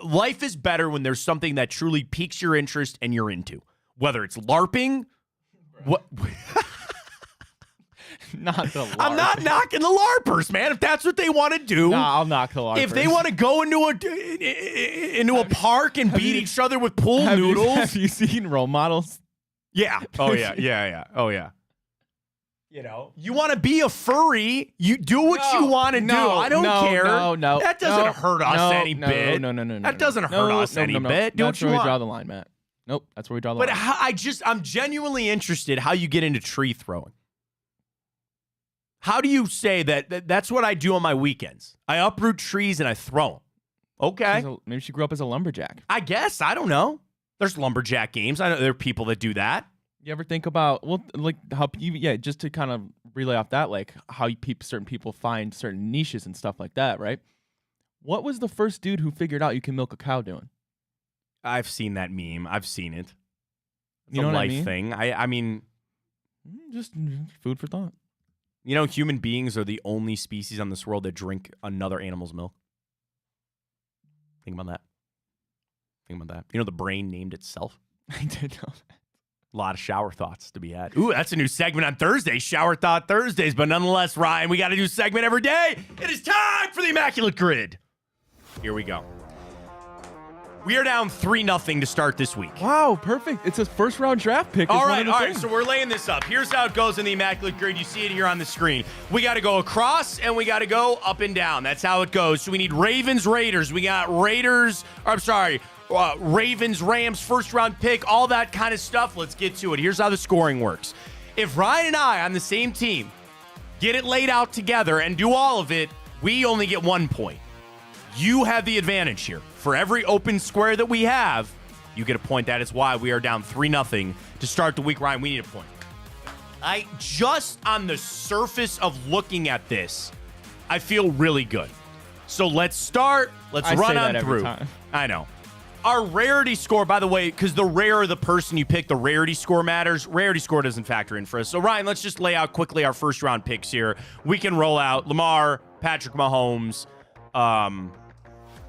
Life is better when there's something that truly piques your interest and you're into. Whether it's LARPing. What? Not the LARP. I'm not knocking the LARPers, man. If that's what they want to do. No, I'll knock the LARPers. If they want to go into a park and beat each other with pool noodles. Have you seen Role Models? Yeah. Oh, yeah. Oh, yeah. You want to be a furry, you do what you want to do. I don't care. No. That doesn't hurt us any bit. No. That doesn't hurt us any bit. Do That's what you where want. we draw the line, Matt. Nope, that's where we draw the line. But I'm genuinely interested how you get into tree throwing. How do you say that's what I do on my weekends? I uproot trees and I throw them. Okay. Maybe she grew up as a lumberjack. I guess. I don't know. There's lumberjack games. I know there are people that do that. You ever think about, just to kind of relay off that, like how certain people find certain niches and stuff like that, right? What was the first dude who figured out you can milk a cow doing? I've seen that meme. I've seen it. It's you know a what life I mean? thing. I mean, just food for thought. Human beings are the only species on this world that drink another animal's milk. Think about that. The brain named itself. I did know that. A lot of shower thoughts to be had. Ooh, that's a new segment on Thursday, Shower Thought Thursdays. But nonetheless, Ryan, we got a new segment every day. It is time for the Immaculate Grid. Here we go. We are down 3-0 to start this week. Wow, perfect. It's a first-round draft pick. All right. So we're laying this up. Here's how it goes in the Immaculate Grid. You see it here on the screen. We got to go across, and we got to go up and down. That's how it goes. So we need Ravens, Raiders. We got Ravens, Rams, first-round pick, all that kind of stuff. Let's get to it. Here's how the scoring works. If Ryan and I on the same team get it laid out together and do all of it, we only get 1 point. You have the advantage here. For every open square that we have, you get a point. That is why we are down 3-0 to start the week. Ryan, we need a point. Just on the surface of looking at this, I feel really good. So let's start. Let's run on through. I know. Our rarity score, by the way, because the rarer the person you pick, the rarity score matters. Rarity score doesn't factor in for us. So, Ryan, let's just lay out quickly our first-round picks here. We can roll out Lamar, Patrick Mahomes.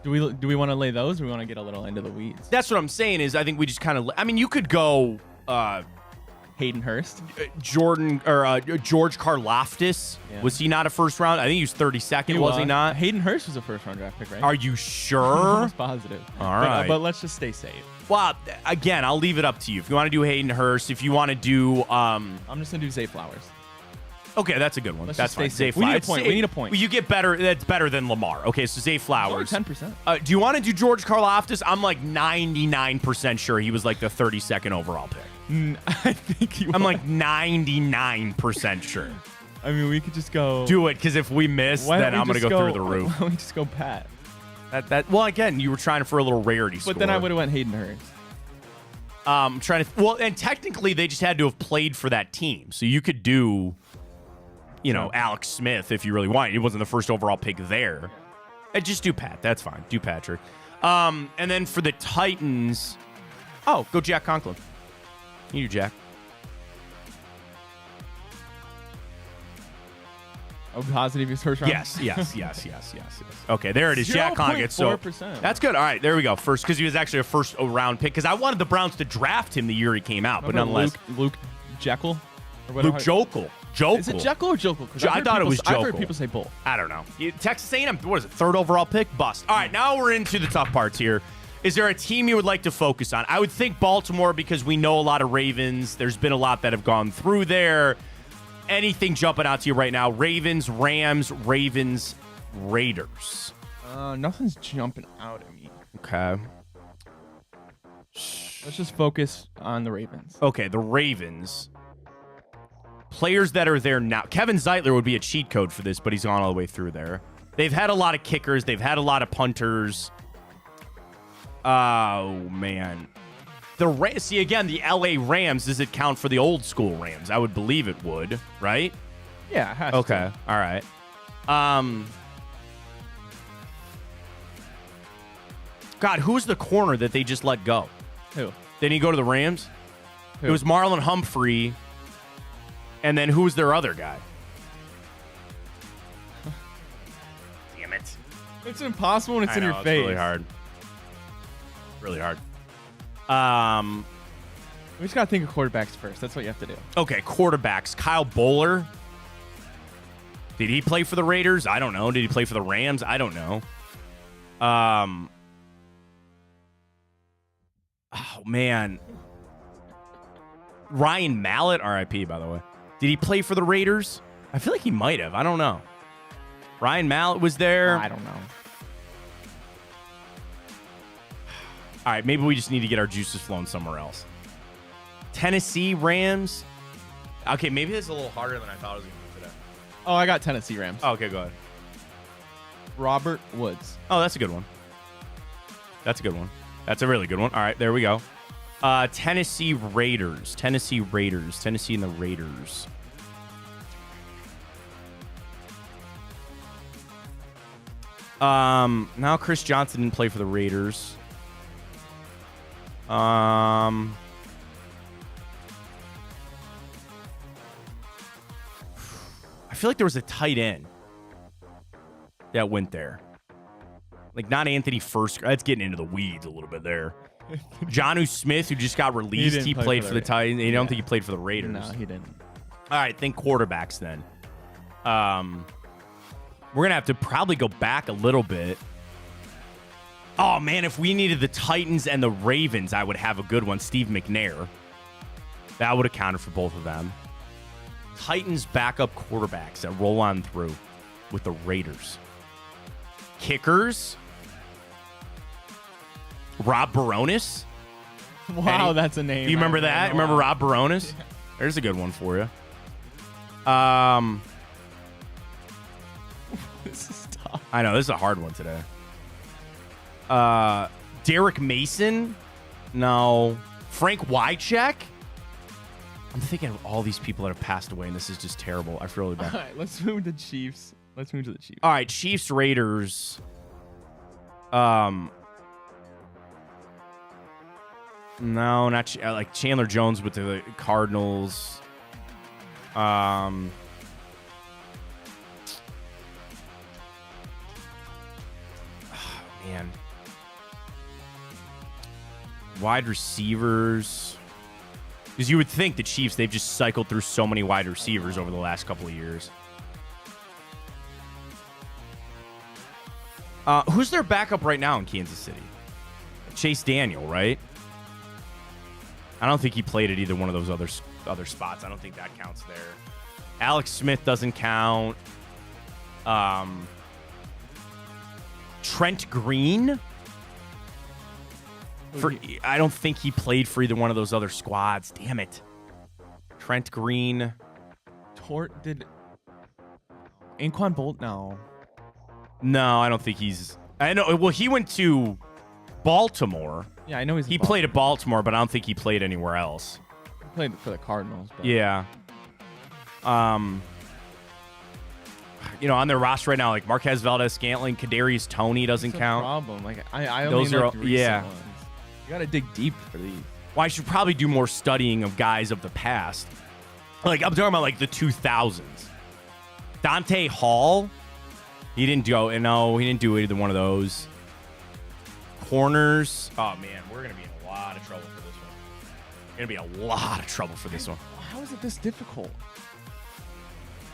Do we want to lay those, or do we want to get a little into the weeds? That's what I'm saying is I think we just kind of – I mean, you could go Hayden Hurst. George Karlaftis. Yeah. Was he not a first round? I think he was 32nd, was he not? Hayden Hurst was a first-round draft pick, right? Are you sure? I was positive. All right. But let's just stay safe. Well, again, I'll leave it up to you. If you want to do Hayden Hurst, if you want to do I'm just going to do Zay Flowers. Okay, that's a good one. That's fine. Zay Flowers. We need a point. You get better. That's better than Lamar. Okay, so Zay Flowers. 10%. Do you want to do George Karlaftis? I'm like 99% sure he was like the 32nd overall pick. I think he was. I'm like 99% sure. I mean, we could just go. Do it, because if we miss, then I'm going to go through the roof. Why don't we just go Pat? Well, again, you were trying for a little rarity score. But then I would have went Hayden Hurst. And technically they just had to have played for that team. So you could do, Alex Smith if you really want. He wasn't the first overall pick there. And just do Pat. That's fine. Do Patrick. And then for the Titans, go Jack Conklin. You do Jack. Oh, positive his first round? Yes. Okay, there it is. Jack Conklin. So that's good. All right, there we go. First, because he was actually a first round pick. Because I wanted the Browns to draft him the year he came out, but nonetheless. Luke Jekyll? Luke Jokel. Is it Jekyll or Jokel? I thought it was Jokel. I've heard people say both. I don't know. Texas A&M, what is it, third overall pick? Bust. All right, now we're into the tough parts here. Is there a team you would like to focus on? I would think Baltimore, because we know a lot of Ravens. There's been a lot that have gone through there. Anything jumping out to you right now? Ravens, Rams, Ravens, Raiders. Nothing's jumping out at me. Okay. Let's just focus on the Ravens. Okay, the Ravens. Players that are there now. Kevin Zeitler would be a cheat code for this, but he's gone all the way through there. They've had a lot of kickers. They've had a lot of punters. Oh, man. See, again, the LA Rams, does it count for the old school Rams? I would believe it would, right? Yeah, it has to. All right. God, who's the corner that they just let go? Who? Didn't he go to the Rams? Who? It was Marlon Humphrey. And then who was their other guy? Damn it. It's impossible when it's in your face. It's really hard. Really hard. We just got to think of quarterbacks first. That's what you have to do. Okay, quarterbacks. Kyle Bowler. Did he play for the Raiders? I don't know. Did he play for the Rams? I don't know. Oh, man. Ryan Mallett, RIP, by the way. Did he play for the Raiders? I feel like he might have. I don't know. Ryan Mallett was there. I don't know. All right, maybe we just need to get our juices flowing somewhere else. Tennessee Rams. Okay, maybe this is a little harder than I thought it was going to be today. Oh, I got Tennessee Rams. Oh, okay, go ahead. Robert Woods. Oh, that's a good one. That's a good one. That's a really good one. All right, there we go. Tennessee Raiders. Tennessee and the Raiders. Now Chris Johnson didn't play for the Raiders. I feel like there was a tight end that went there. Like, not Anthony First. That's getting into the weeds a little bit there. Jonnu Smith, who just got released, he played for the Titans. I don't think he played for the Raiders. No, he didn't. All right, think quarterbacks then. We're going to have to probably go back a little bit. Oh, man, if we needed the Titans and the Ravens, I would have a good one. Steve McNair. That would have counted for both of them. Titans backup quarterbacks that roll on through with the Raiders. Kickers. Rob Baronis. Wow, that's a name. Do you remember that? Remember Rob Baronis? Yeah. There's a good one for you. This is tough. I know, this is a hard one today. Derek Mason? No. Frank Wycheck? I'm thinking of all these people that have passed away, and this is just terrible. I feel really bad. All right, let's move to Chiefs. Let's move to the Chiefs. All right, Chiefs, Raiders. No, not like Chandler Jones with the Cardinals. Man. Wide receivers. Because you would think the Chiefs, they've just cycled through so many wide receivers over the last couple of years. Who's their backup right now in Kansas City? Chase Daniel, right? I don't think he played at either one of those other spots. I don't think that counts there. Alex Smith doesn't count. Trent Green? I don't think he played for either one of those other squads. Damn it. Trent Green. Did Anquan Bolt? No, I don't think he's... I know. Well, he went to Baltimore. Yeah, I know he played at Baltimore, but I don't think he played anywhere else. He played for the Cardinals. But. Yeah. On their roster right now, like Marquez Valdez-Scantling, Kadarius Toney doesn't count. Problem. Like I only those are recent ones. You got to dig deep for these. Well, I should probably do more studying of guys of the past. Like I'm talking about like the 2000s. Dante Hall, he didn't go. No, he didn't do either one of those. Corners. Oh man, we're gonna be in a lot of trouble for this one. Gonna be a lot of trouble for this one. How is it this difficult?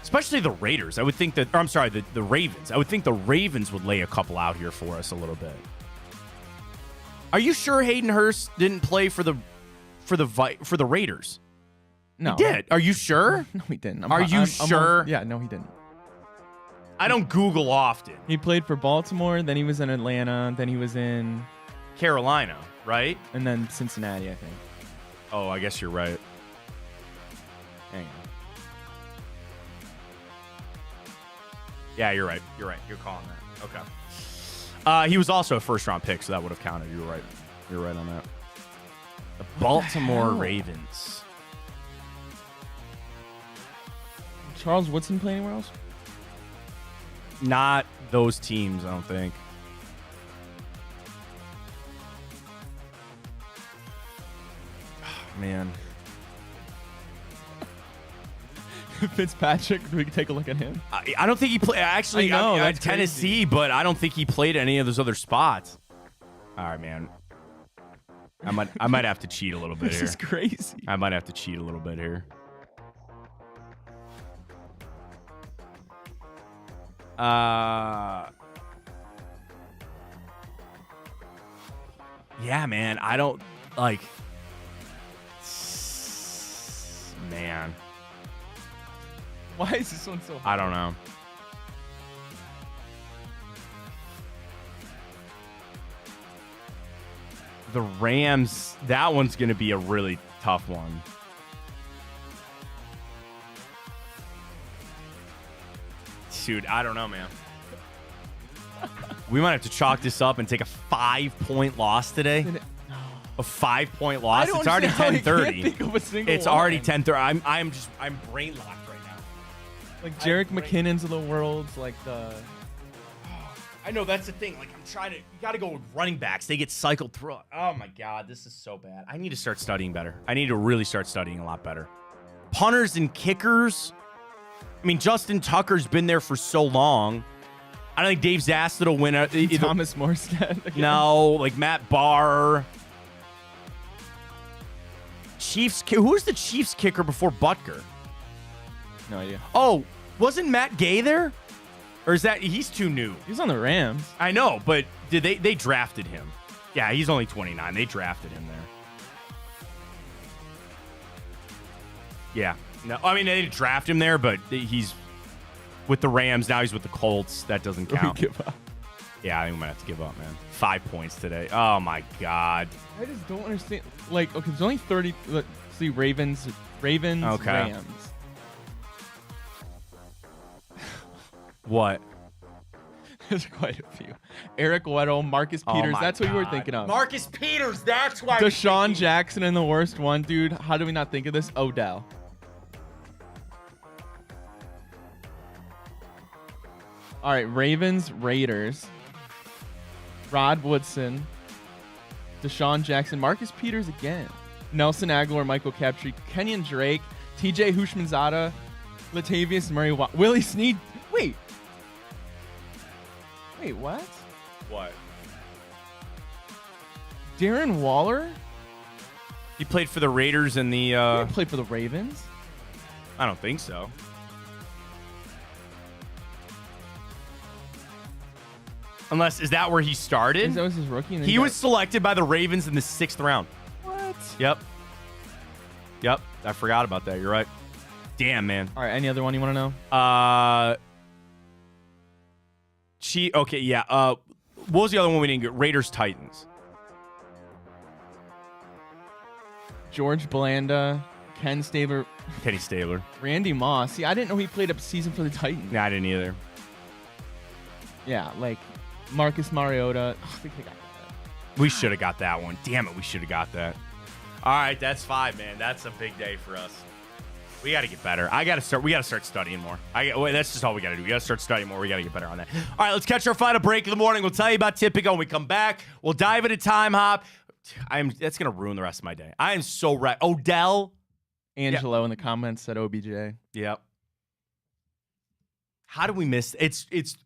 Especially the Raiders. I would think that, or I'm sorry, the Ravens. I would think the Ravens would lay a couple out here for us a little bit. Are you sure Hayden Hurst didn't play for the Raiders? No, he did. Are you sure? No, he didn't. Are you sure? Yeah, no, he didn't. I don't Google often. He played for Baltimore, then he was in Atlanta, then he was in Carolina, right? And then Cincinnati, I think. Oh, I guess you're right. Hang on. Yeah, you're right. You're calling that. Okay. He was also a first-round pick, so that would have counted. You were right. You're right on that. The Baltimore Ravens. Charles Woodson play anywhere else? Not those teams, I don't think. Oh, man. Fitzpatrick, we can take a look at him. I don't think he played. Actually, I know, that's Tennessee, but I don't think he played any of those other spots. All right, man. I might have to cheat a little bit here. This is crazy. I might have to cheat a little bit here. Yeah, man. I don't like. Man. Why is this one so hard? I don't know. The Rams, that one's going to be a really tough one. Shoot, I don't know, man. We might have to chalk this up and take a 5-point loss today. A 5-point loss. It's already 10:30. It's already 10:30. I'm brain locked right now. Like Jerick McKinnon's of the world's like the. I know that's the thing. Like you got to go with running backs. They get cycled through. Oh my God, this is so bad. I need to start studying better. I need to really start studying a lot better. Punters and kickers. I mean, Justin Tucker's been there for so long. I don't think Dave Zasted will win. Thomas Morstead. No, like Matt Barr. Chiefs. Who was the Chiefs kicker before Butker? No idea. Oh, wasn't Matt Gay there? Or is that he's too new? He's on the Rams. I know, but did they drafted him? Yeah, he's only 29. They drafted him there. Yeah. No, I mean they didn't draft him there, but he's with the Rams now. He's with the Colts. That doesn't count. Give up. Yeah, I think we might have to give up, man. 5 points today. Oh my God. I just don't understand. Like, okay, there's only 30. Let's see, Ravens, Okay. Rams. What? There's quite a few. Eric Weddle, Marcus Peters. That's what you were thinking of. Marcus Peters. That's why. Deshaun Jackson in the worst one, dude. How do we not think of this? Odell. All right, Ravens, Raiders. Rod Woodson. Deshaun Jackson. Marcus Peters again. Nelson Aguilar, Michael Crabtree, Kenyon Drake, TJ Hushmanzada, Latavius Murray, Willie Snead. Wait, what? What? Darren Waller? He played for the Raiders and the. He played for the Ravens. I don't think so. Unless, is that where he started? That was his rookie. He was selected by the Ravens in the 6th round. What? Yep. I forgot about that. You're right. Damn, man. All right. Any other one you want to know? Okay, yeah. What was the other one we didn't get? Raiders, Titans. George Blanda, Kenny Stabler, Randy Moss. See, I didn't know he played a season for the Titans. Nah, I didn't either. Yeah, like Marcus Mariota. Oh, I think they got that. We should have got that one. Damn it, we should have got that. All right, that's 5, man. That's a big day for us. We got to get better. We got to start studying more. That's just all we got to do. We got to start studying more. We got to get better on that. All right, let's catch our final break of the morning. We'll tell you about Tipico when we come back. We'll dive into Time Hop. That's going to ruin the rest of my day. I am so right. Odell. Angelo in the comments said OBJ. Yep. How do we miss?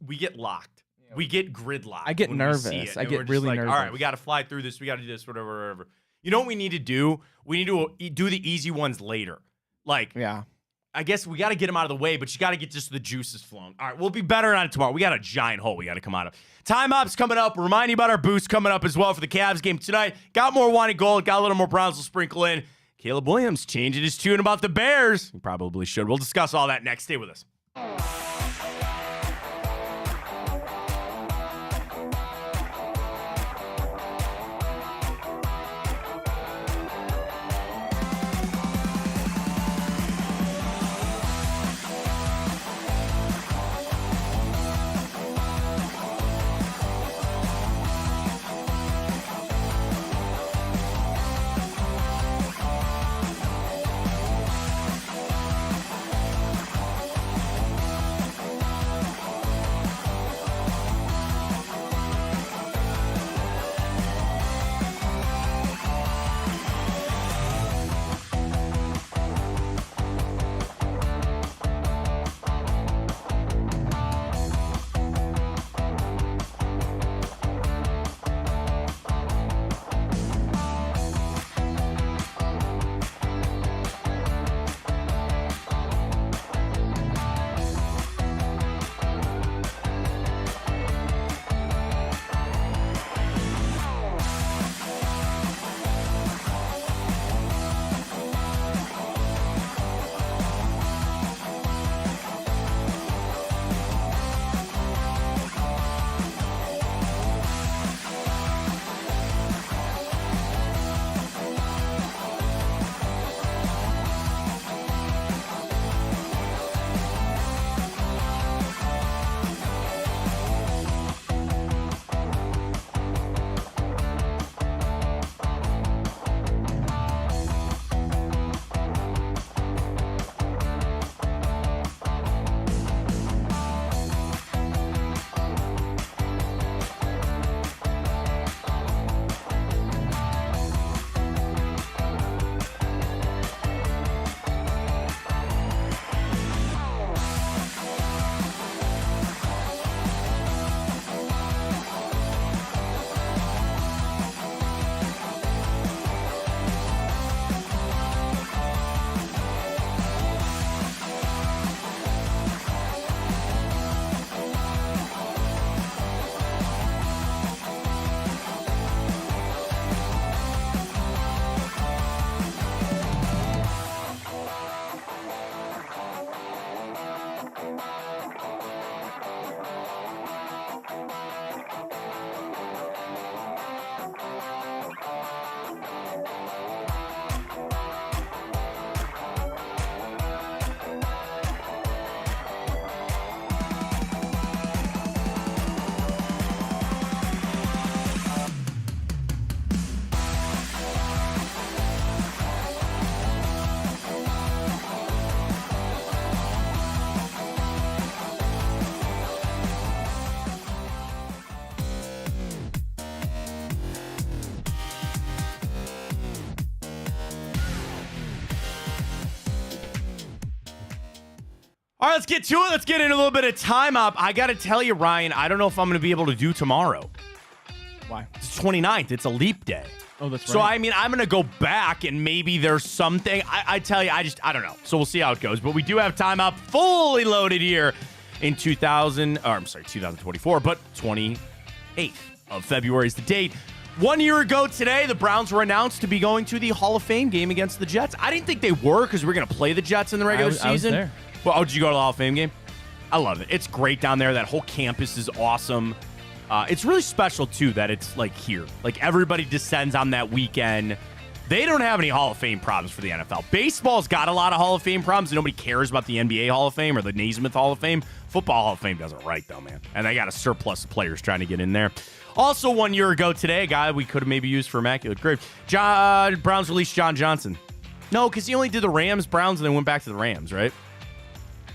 We get locked. Yeah, we get gridlocked. I get nervous. I get really nervous. All right, we got to fly through this. We got to do this, whatever. You know what we need to do? We need to do the easy ones later. Yeah. I guess we got to get them out of the way, but you got to get just the juices flowing. All right, we'll be better on it tomorrow. We got a giant hole we got to come out of. Time Hop's coming up. Remind you about our boost coming up as well for the Cavs game tonight. Got more wine and gold. Got a little more Browns to sprinkle in. Caleb Williams changing his tune about the Bears. He probably should. We'll discuss all that next. Stay with us. All right, let's get to it. Let's get in a little bit of time up. I got to tell you, Ryan, I don't know if I'm going to be able to do tomorrow. Why? It's 29th. It's a leap day. Oh, that's right. So, I mean, I'm going to go back and maybe there's something. I tell you, I don't know. So we'll see how it goes. But we do have time up fully loaded here in 2024, but 28th of February is the date. 1 year ago today, the Browns were announced to be going to the Hall of Fame game against the Jets. I didn't think they were because we're going to play the Jets in the regular season. I was there. Well, oh, did you go to the Hall of Fame game? I love it. It's great down there. That whole campus is awesome. It's really special, too, that it's, like, here. Like, everybody descends on that weekend. They don't have any Hall of Fame problems for the NFL. Baseball's got a lot of Hall of Fame problems, and nobody cares about the NBA Hall of Fame or the Naismith Hall of Fame. Football Hall of Fame does it right, though, man. And they got a surplus of players trying to get in there. Also, 1 year ago today, a guy we could have maybe used for Immaculate Grave. Browns released John Johnson. No, because he only did the Rams, Browns, and then went back to the Rams, right?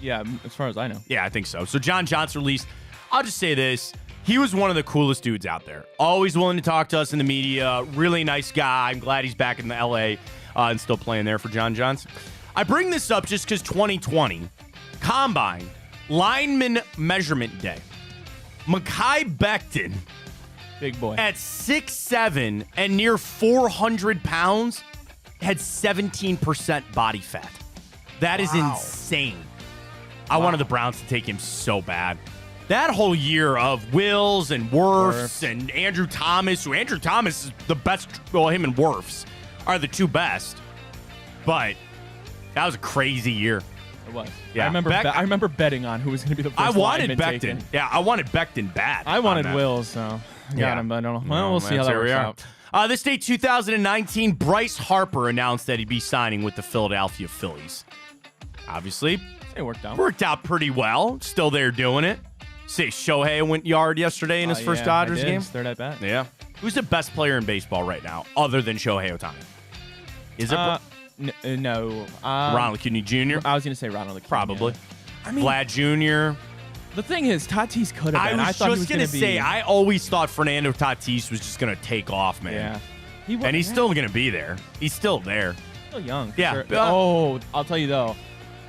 Yeah, as far as I know. Yeah, I think so. So John Johnson released. I'll just say this. He was one of the coolest dudes out there. Always willing to talk to us in the media. Really nice guy. I'm glad he's back in the LA and still playing there for John Johnson. I bring this up just because 2020, Combine, Lineman Measurement Day. Mekhi Becton, big boy, at 6'7" and near 400 pounds, had 17% body fat. That is insane. I wanted the Browns to take him so bad. That whole year of Wills and Wirfs and Andrew Thomas, Andrew Thomas is the best. Well, him and Wirfs are the two best. But that was a crazy year. It was. Yeah. I remember betting on who was going to be the first. I wanted Becton. Taken. Yeah, I wanted Becton bad. I wanted Wills, so got him. But I don't know. Well, we'll see how that works out. This day, 2019, Bryce Harper announced that he'd be signing with the Philadelphia Phillies. Obviously, it worked out. Worked out pretty well. Still there doing it. Say Shohei went yard yesterday in his first Dodgers game. Third at bat. Yeah. Who's the best player in baseball right now, other than Shohei Ohtani? Is it no? Ronald Acuna Jr.? I was going to say Ronald Acuna. Probably. I mean, Vlad Jr. The thing is, Tatis could have been. I was just going to say, I always thought Fernando Tatis was just going to take off, man. Yeah. And he's still going to be there. He's still there. Still young. Yeah. Sure. I'll tell you though,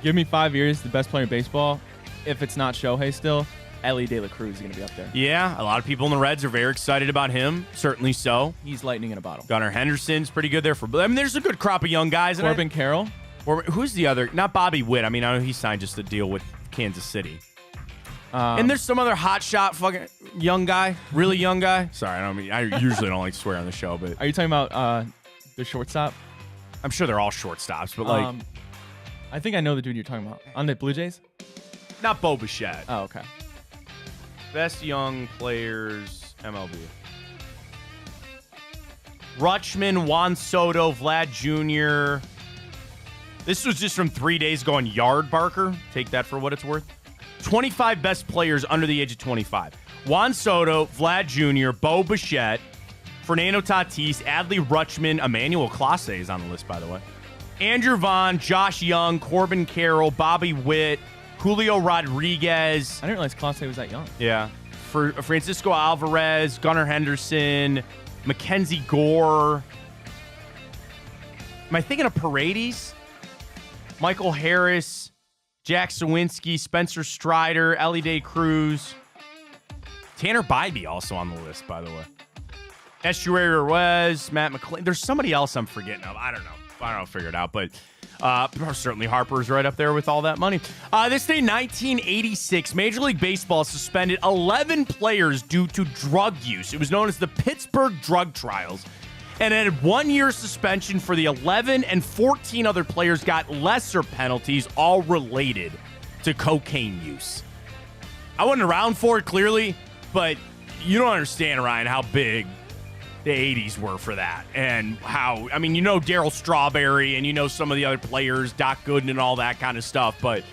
give me 5 years, the best player in baseball. If it's not Shohei still, Ellie De La Cruz is going to be up there. Yeah, a lot of people in the Reds are very excited about him. Certainly so. He's lightning in a bottle. Gunnar Henderson's pretty good there. I mean, there's a good crop of young guys. Corbin Carroll. Or who's the other? Not Bobby Witt. I mean, I know he signed just a deal with Kansas City. And there's some other hot shot fucking young guy, really young guy. Sorry, I usually don't like to swear on the show, but are you talking about the shortstop? I'm sure they're all shortstops, but like, I think I know the dude you're talking about on the Blue Jays. Not Bo Bichette. Oh, okay. Best young players, MLB. Rutschman, Juan Soto, Vlad Jr. This was just from 3 days ago on Yard Barker. Take that for what it's worth. 25 best players under the age of 25. Juan Soto, Vlad Jr., Bo Bichette, Fernando Tatis, Adley Rutschman, Emmanuel Clase is on the list, by the way. Andrew Vaughn, Josh Young, Corbin Carroll, Bobby Witt, Julio Rodriguez. I didn't realize Clase was that young. Yeah. For Francisco Alvarez, Gunnar Henderson, Mackenzie Gore. Am I thinking of Paredes? Michael Harris, Jack Sawinski, Spencer Strider, Ellie De Cruz. Tanner Bybee also on the list, by the way. Estuary Ruiz, Matt McClain. There's somebody else I'm forgetting of. I don't know. Figure it out. But certainly Harper's right up there with all that money. This day, 1986, Major League Baseball suspended 11 players due to drug use. It was known as the Pittsburgh Drug Trials. And added 1 year suspension for the 11, and 14 other players got lesser penalties, all related to cocaine use. I wasn't around for it, clearly, but you don't understand, Ryan, how big the 80s were for that. And how, I mean, you know Darryl Strawberry, and you know some of the other players, Doc Gooden and all that kind of stuff, but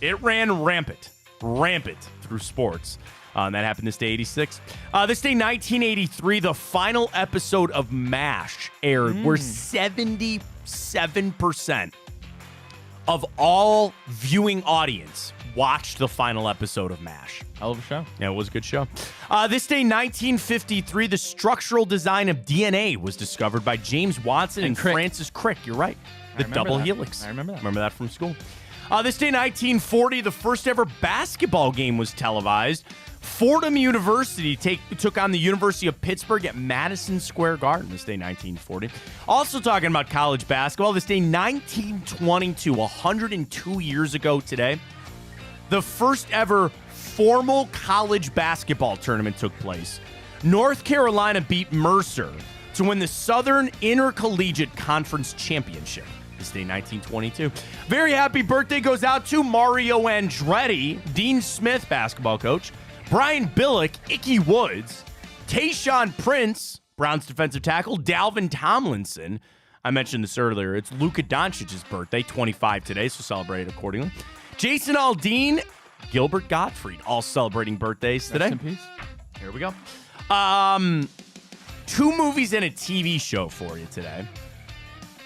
it ran rampant through sports. That happened this day, 86. This day, 1983, the final episode of MASH aired, where 77% of all viewing audience watched the final episode of MASH. Hell of a show. Yeah, it was a good show. This day, 1953, the structural design of DNA was discovered by James Watson and Crick. Francis Crick. You're right. The double helix. I remember that. Remember that from school. This day, 1940, the first ever basketball game was televised. Fordham University took on the University of Pittsburgh at Madison Square Garden this day, 1940. Also talking about college basketball, this day, 1922, 102 years ago today, the first ever formal college basketball tournament took place. North Carolina beat Mercer to win the Southern Intercollegiate Conference Championship. This day, 1922. Very happy birthday goes out to Mario Andretti, Dean Smith basketball coach, Brian Billick, Ickey Woods, Tayshaun Prince, Browns defensive tackle, Dalvin Tomlinson. I mentioned this earlier. It's Luka Doncic's birthday, 25 today, so celebrate it accordingly. Jason Aldean, Gilbert Gottfried, all celebrating birthdays today. Rest in peace. Here we go. 2 movies and a TV show for you today.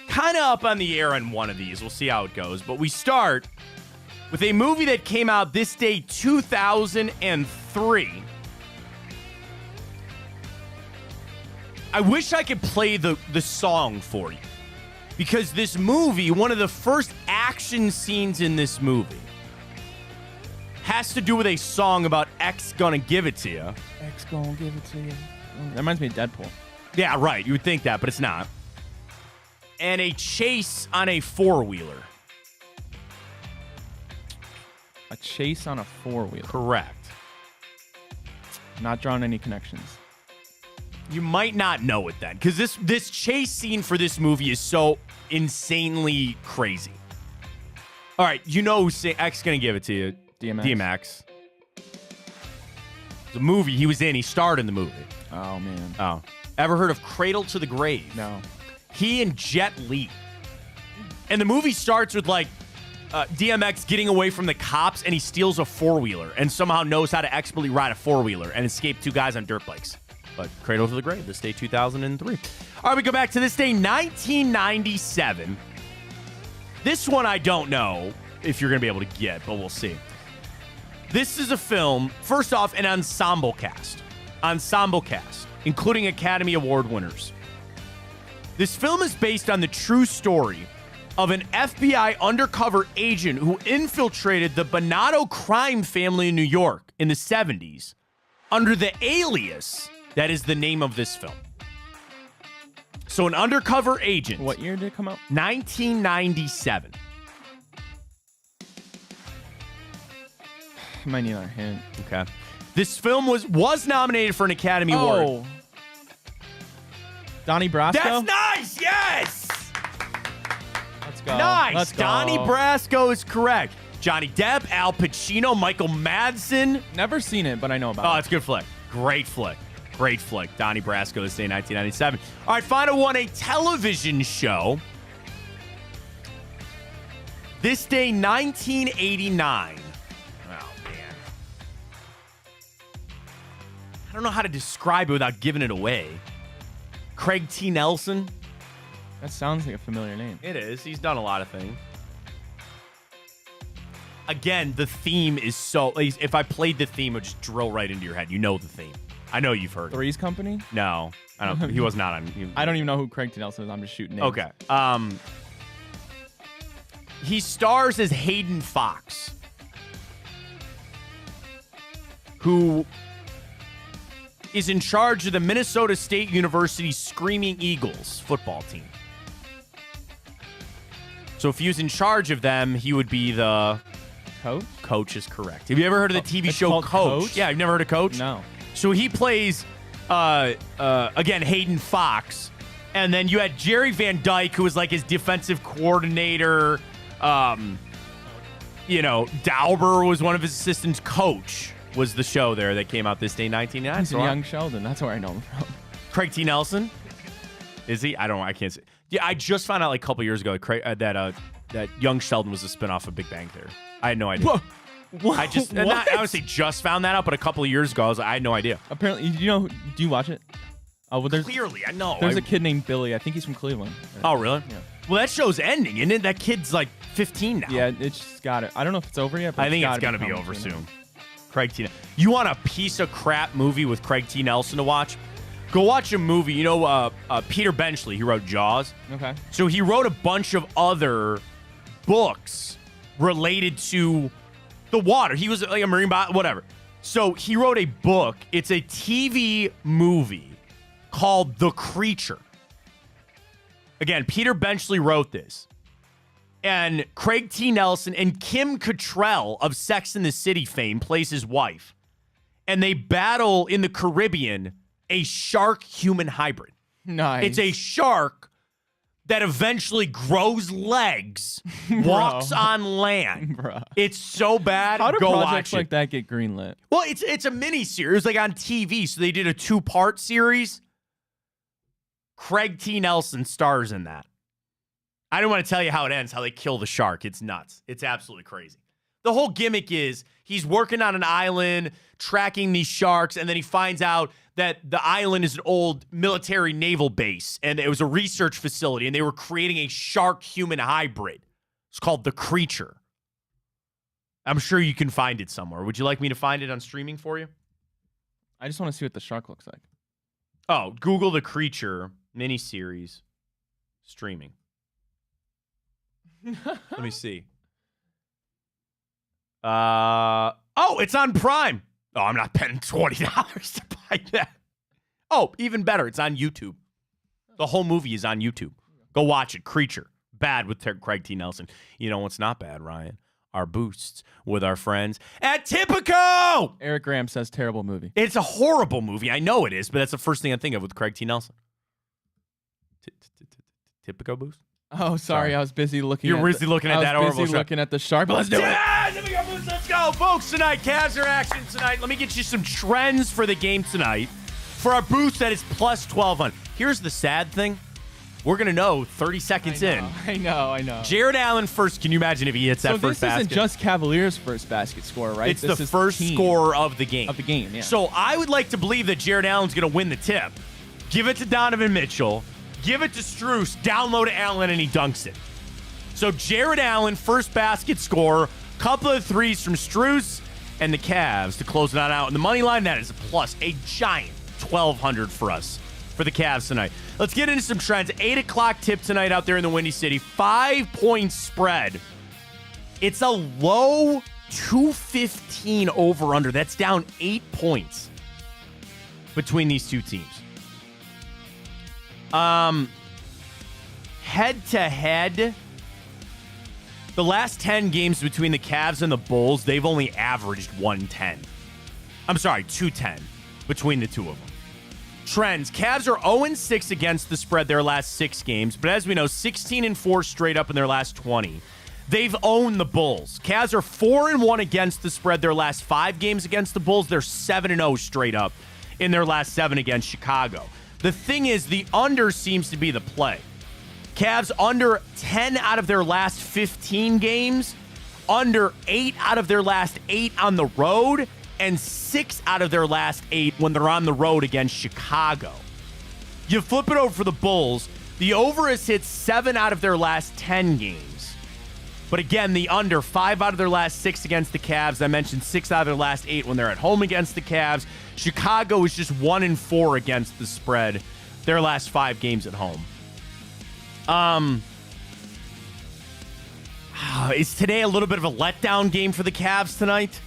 Kind of up on the air on one of these. We'll see how it goes. But we start with a movie that came out this day, 2003. I wish I could play the song for you. Because this movie, one of the first action scenes in this movie, has to do with a song about X gonna give it to you. X gonna give it to you. That reminds me of Deadpool. Yeah, right. You would think that, but it's not. And a chase on a 4-wheeler. A chase on a 4-wheeler. Correct. Not drawing any connections. You might not know it then, because this chase scene for this movie is so insanely crazy. All right, you know who's X gonna give it to you. DMX. The movie he was in, he starred in the movie. Oh, man. Oh. Ever heard of Cradle to the Grave? No. He and Jet Li. And the movie starts with, like, DMX getting away from the cops, and he steals a 4-wheeler and somehow knows how to expertly ride a 4-wheeler and escape 2 guys on dirt bikes. But Cradle to the Grave, this day, 2003. All right, we go back to this day, 1997. This one I don't know if you're going to be able to get, but we'll see. This is a film, first off, an ensemble cast. Ensemble cast, including Academy Award winners. This film is based on the true story of an FBI undercover agent who infiltrated the Bonato crime family in New York in the 70s under the alias that is the name of this film. So an undercover agent. What year did it come out? 1997. Might need a hint. Okay. This film was nominated for an Academy Award. Donnie Brasco? That's nice! Yes! Let's go. Nice! Let's go. Donnie Brasco is correct. Johnny Depp, Al Pacino, Michael Madsen. Never seen it, but I know about it. Oh, it's a good flick. Great flick. Great flick. Donnie Brasco this day, 1997. All right, final one, a television show. This day, 1989. I don't know how to describe it without giving it away. Craig T. Nelson. That sounds like a familiar name. It is. He's done a lot of things. Again, the theme is so... If I played the theme, it would just drill right into your head. You know the theme. I know you've heard it. Three's Company? No. I don't. He was not on... I don't even know who Craig T. Nelson is. I'm just shooting names. Okay. He stars as Hayden Fox, who is in charge of the Minnesota State University Screaming Eagles football team. So if he was in charge of them, he would be the... Coach? Coach is correct. Have you ever heard of the TV it's show Coach? Yeah, you've never heard of Coach? No. So he plays, again, Hayden Fox. And then you had Jerry Van Dyke, who was like his defensive coordinator. Dauber was one of his assistants. Coach was the show there that came out this day, 1999. He's Young Sheldon. That's where I know him from. Craig T. Nelson? Is he? I don't know. I can't say. Yeah, I just found out like a couple years ago that Young Sheldon was a spinoff of Big Bang Theory. I had no idea. Whoa. I honestly just found that out, but a couple of years ago, I had no idea. Apparently, do you watch it? Oh, well, Clearly, I know. There's a kid named Billy. I think he's from Cleveland. Oh, really? Yeah. Well, that show's ending, isn't it? That kid's like 15 now. Yeah, it's just got it. I don't know if it's over yet, but I think it's going to be over soon. Craig T. You want a piece of crap movie with Craig T. Nelson to watch? Go watch a movie. You know, Peter Benchley, he wrote Jaws. Okay. So he wrote a bunch of other books related to the water. He was like a marine bio, whatever. So he wrote a book. It's a TV movie called The Creature. Again, Peter Benchley wrote this. And Craig T. Nelson and Kim Cattrall of Sex and the City fame plays his wife. And they battle in the Caribbean a shark-human hybrid. Nice. It's a shark that eventually grows legs, walks on land. Bruh. It's so bad. How do Go projects watch it. like that get greenlit? Well, it's a mini series. It was like on TV, so they did a 2-part series. Craig T. Nelson stars in that. I don't want to tell you how it ends, how they kill the shark. It's nuts. It's absolutely crazy. The whole gimmick is he's working on an island, tracking these sharks, and then he finds out that the island is an old military naval base, and it was a research facility, and they were creating a shark-human hybrid. It's called The Creature. I'm sure you can find it somewhere. Would you like me to find it on streaming for you? I just want to see what the shark looks like. Oh, Google The Creature miniseries streaming. Let me see. Oh, it's on Prime. Oh, I'm not paying $20 to buy that. Oh, even better, it's on YouTube. The whole movie is on YouTube. Go watch it. Creature. Bad with Craig T. Nelson. You know what's not bad, Ryan? Our boosts with our friends at Tipico. Eric Graham says terrible movie. It's a horrible movie. I know it is, but that's the first thing I think of with Craig T. Nelson. Tipico boost? Oh, sorry. I was busy looking You're busy looking at that horrible I was busy shark. looking at the shark, but let's do it. Let's go, folks, tonight. Cavs are action tonight. Let me get you some trends for the game tonight. For our boost, that is plus 1,200. Here's the sad thing. We're going to know 30 seconds in. I know. Jared Allen first. Can you imagine if he hits that first basket? So this isn't just Cavaliers' first basket score, right? It's the first scorer of the game. Yeah. So I would like to believe that Jared Allen's going to win the tip. Give it to Donovan Mitchell. Give it to Strus. Down low to Allen, and he dunks it. So Jared Allen, first basket scorer. Couple of threes from Strus and the Cavs to close that out. And the money line, that is a plus, a giant 1,200 for us for the Cavs tonight. Let's get into some trends. 8 o'clock tip tonight out there in the Windy City. 5-point spread. It's a low 215 over-under. That's down 8 points between these two teams. Head-to-head, the last 10 games between the Cavs and the Bulls, they've only averaged 110. I'm sorry, 210 between the two of them. Trends. Cavs are 0-6 against the spread their last 6 games, but as we know, 16-4 straight up in their last 20. They've owned the Bulls. Cavs are 4-1 against the spread their last 5 games against the Bulls. They're 7-0 straight up in their last 7 against Chicago. The thing is, the under seems to be the play. Cavs under 10 out of their last 15 games, under 8 out of their last 8 on the road, and 6 out of their last 8 when they're on the road against Chicago. You flip it over for the Bulls, the over has hit 7 out of their last 10 games. But again, the under, 5 out of their last 6 against the Cavs. I mentioned 6 out of their last 8 when they're at home against the Cavs. Chicago is just 1-4 against the spread their last 5 games at home. Is today a little bit of a letdown game for the Cavs tonight?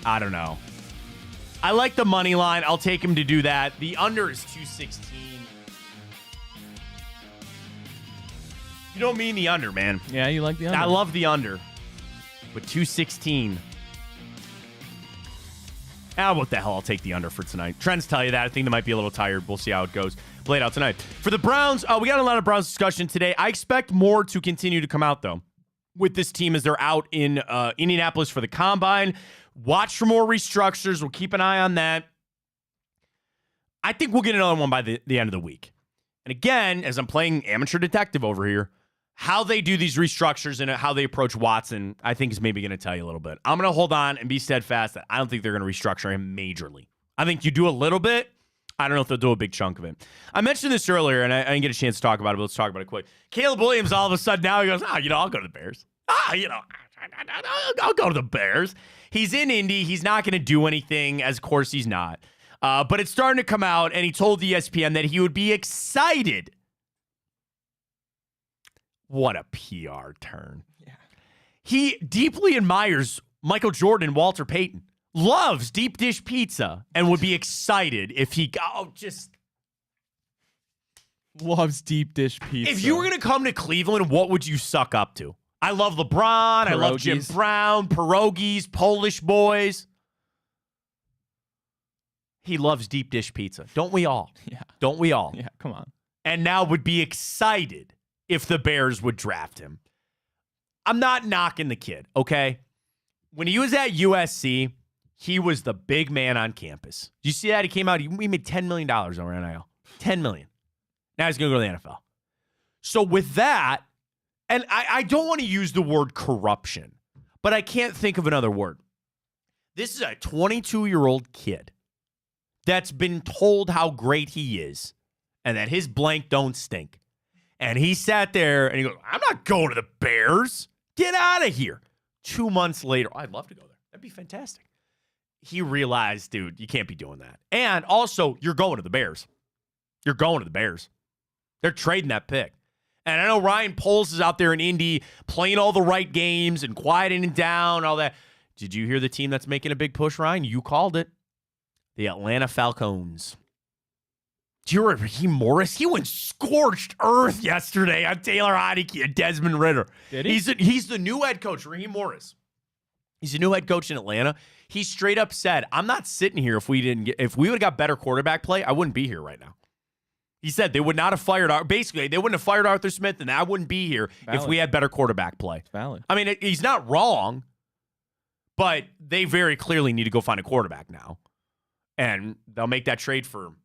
I don't know. I like the money line. I'll take him to do that. The under is 216. You don't mean the under, man. Yeah, you like the under. I love the under. But 216. What the hell? I'll take the under for tonight. Trends tell you that. I think they might be a little tired. We'll see how it goes. Played out tonight. For the Browns, we got a lot of Browns discussion today. I expect more to continue to come out, though, with this team as they're out in Indianapolis for the Combine. Watch for more restructures. We'll keep an eye on that. I think we'll get another one by the end of the week. And again, as I'm playing amateur detective over here, how they do these restructures and how they approach Watson, I think is maybe going to tell you a little bit. I'm going to hold on and be steadfast that I don't think they're going to restructure him majorly. I think you do a little bit. I don't know if they'll do a big chunk of it. I mentioned this earlier, and I didn't get a chance to talk about it, but let's talk about it quick. Caleb Williams, all of a sudden now he goes, I'll go to the Bears. I'll go to the Bears. He's in Indy. He's not going to do anything, as of course he's not. But it's starting to come out, and he told ESPN that he would be excited. What a PR turn. Yeah. He deeply admires Michael Jordan and Walter Payton, loves deep dish pizza, and would be excited if he loves deep dish pizza. If you were going to come to Cleveland, what would you suck up to? I love LeBron. I love Jim Brown, pierogies, Polish boys. He loves deep dish pizza. Don't we all? Yeah. Don't we all? Yeah, come on. And now would be excited if the Bears would draft him. I'm not knocking the kid, okay? When he was at USC, he was the big man on campus. Did you see that? He came out, he made $10 million over NIL. $10 million. Now he's going to go to the NFL. So with that, and I don't want to use the word corruption, but I can't think of another word. This is a 22-year-old kid that's been told how great he is and that his blank don't stink. And he sat there and he goes, I'm not going to the Bears. Get out of here. 2 months later, I'd love to go there. That'd be fantastic. He realized, dude, you can't be doing that. And also, you're going to the Bears. You're going to the Bears. They're trading that pick. And I know Ryan Poles is out there in Indy playing all the right games and quieting it down, all that. Did you hear the team that's making a big push, Ryan? You called it. The Atlanta Falcons. Do you remember Raheem Morris? He went scorched earth yesterday on Taylor Heinicke and Desmond Ridder. Did he? He's the new head coach, Raheem Morris. He's the new head coach in Atlanta. He straight up said, I'm not sitting here if we would have got better quarterback play, I wouldn't be here right now. He said they would not have fired they wouldn't have fired Arthur Smith, and I wouldn't be here if we had better quarterback play. It's valid. I mean, he's not wrong, but they very clearly need to go find a quarterback now. And they'll make that trade for him.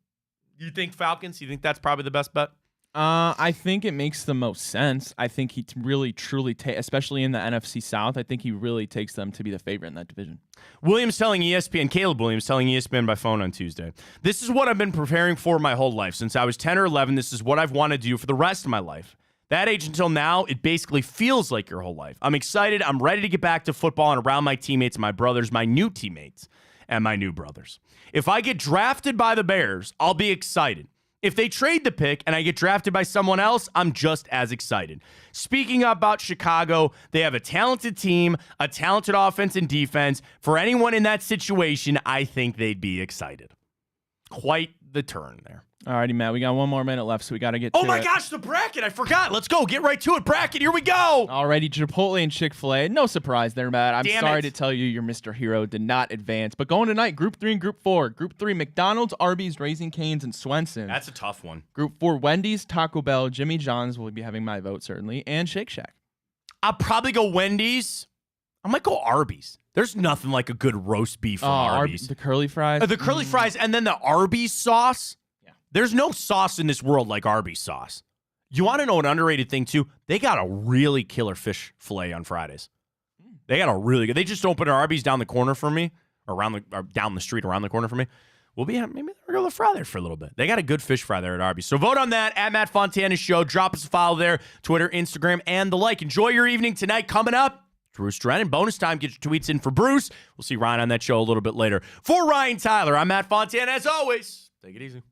You think Falcons? You think that's probably the best bet? I think it makes the most sense. I think he really, truly, especially in the NFC South, I think he really takes them to be the favorite in that division. Williams telling ESPN, Caleb Williams telling ESPN by phone on Tuesday, this is what I've been preparing for my whole life. Since I was 10 or 11, this is what I've wanted to do for the rest of my life. That age until now, it basically feels like your whole life. I'm excited. I'm ready to get back to football and around my teammates, my brothers, my new teammates, and my new brothers. If I get drafted by the Bears, I'll be excited. If they trade the pick and I get drafted by someone else, I'm just as excited. Speaking about Chicago, they have a talented team, a talented offense and defense. For anyone in that situation, I think they'd be excited. Quite the turn there. All righty, Matt. We got 1 more minute left, so we got to get to my gosh, the bracket. I forgot. Let's go. Get right to it. Bracket. Here we go. Alrighty, Chipotle and Chick-fil-A. No surprise there, Matt. I'm sorry to tell you your Mr. Hero did not advance. But going tonight, Group 3 and Group 4. Group 3, McDonald's, Arby's, Raising Cane's, and Swenson. That's a tough one. Group 4, Wendy's, Taco Bell, Jimmy John's will be having my vote, certainly, and Shake Shack. I'll probably go Wendy's. I might go Arby's. There's nothing like a good roast beef from Arby's. The curly fries. The curly fries, and then the Arby's sauce. There's no sauce in this world like Arby's sauce. You want to know an underrated thing, too? They got a really killer fish fillet on Fridays. They got a really good. They just opened an Arby's down the corner from me, or down the street around the corner from me. Maybe we're going to fry there for a little bit. They got a good fish fry there at Arby's. So vote on that at Matt Fontana Show. Drop us a follow there, Twitter, Instagram, and the like. Enjoy your evening tonight. Coming up, Bruce Drennan. Bonus time. Get your tweets in for Bruce. We'll see Ryan on that show a little bit later. For Ryan Tyler, I'm Matt Fontana. As always, take it easy.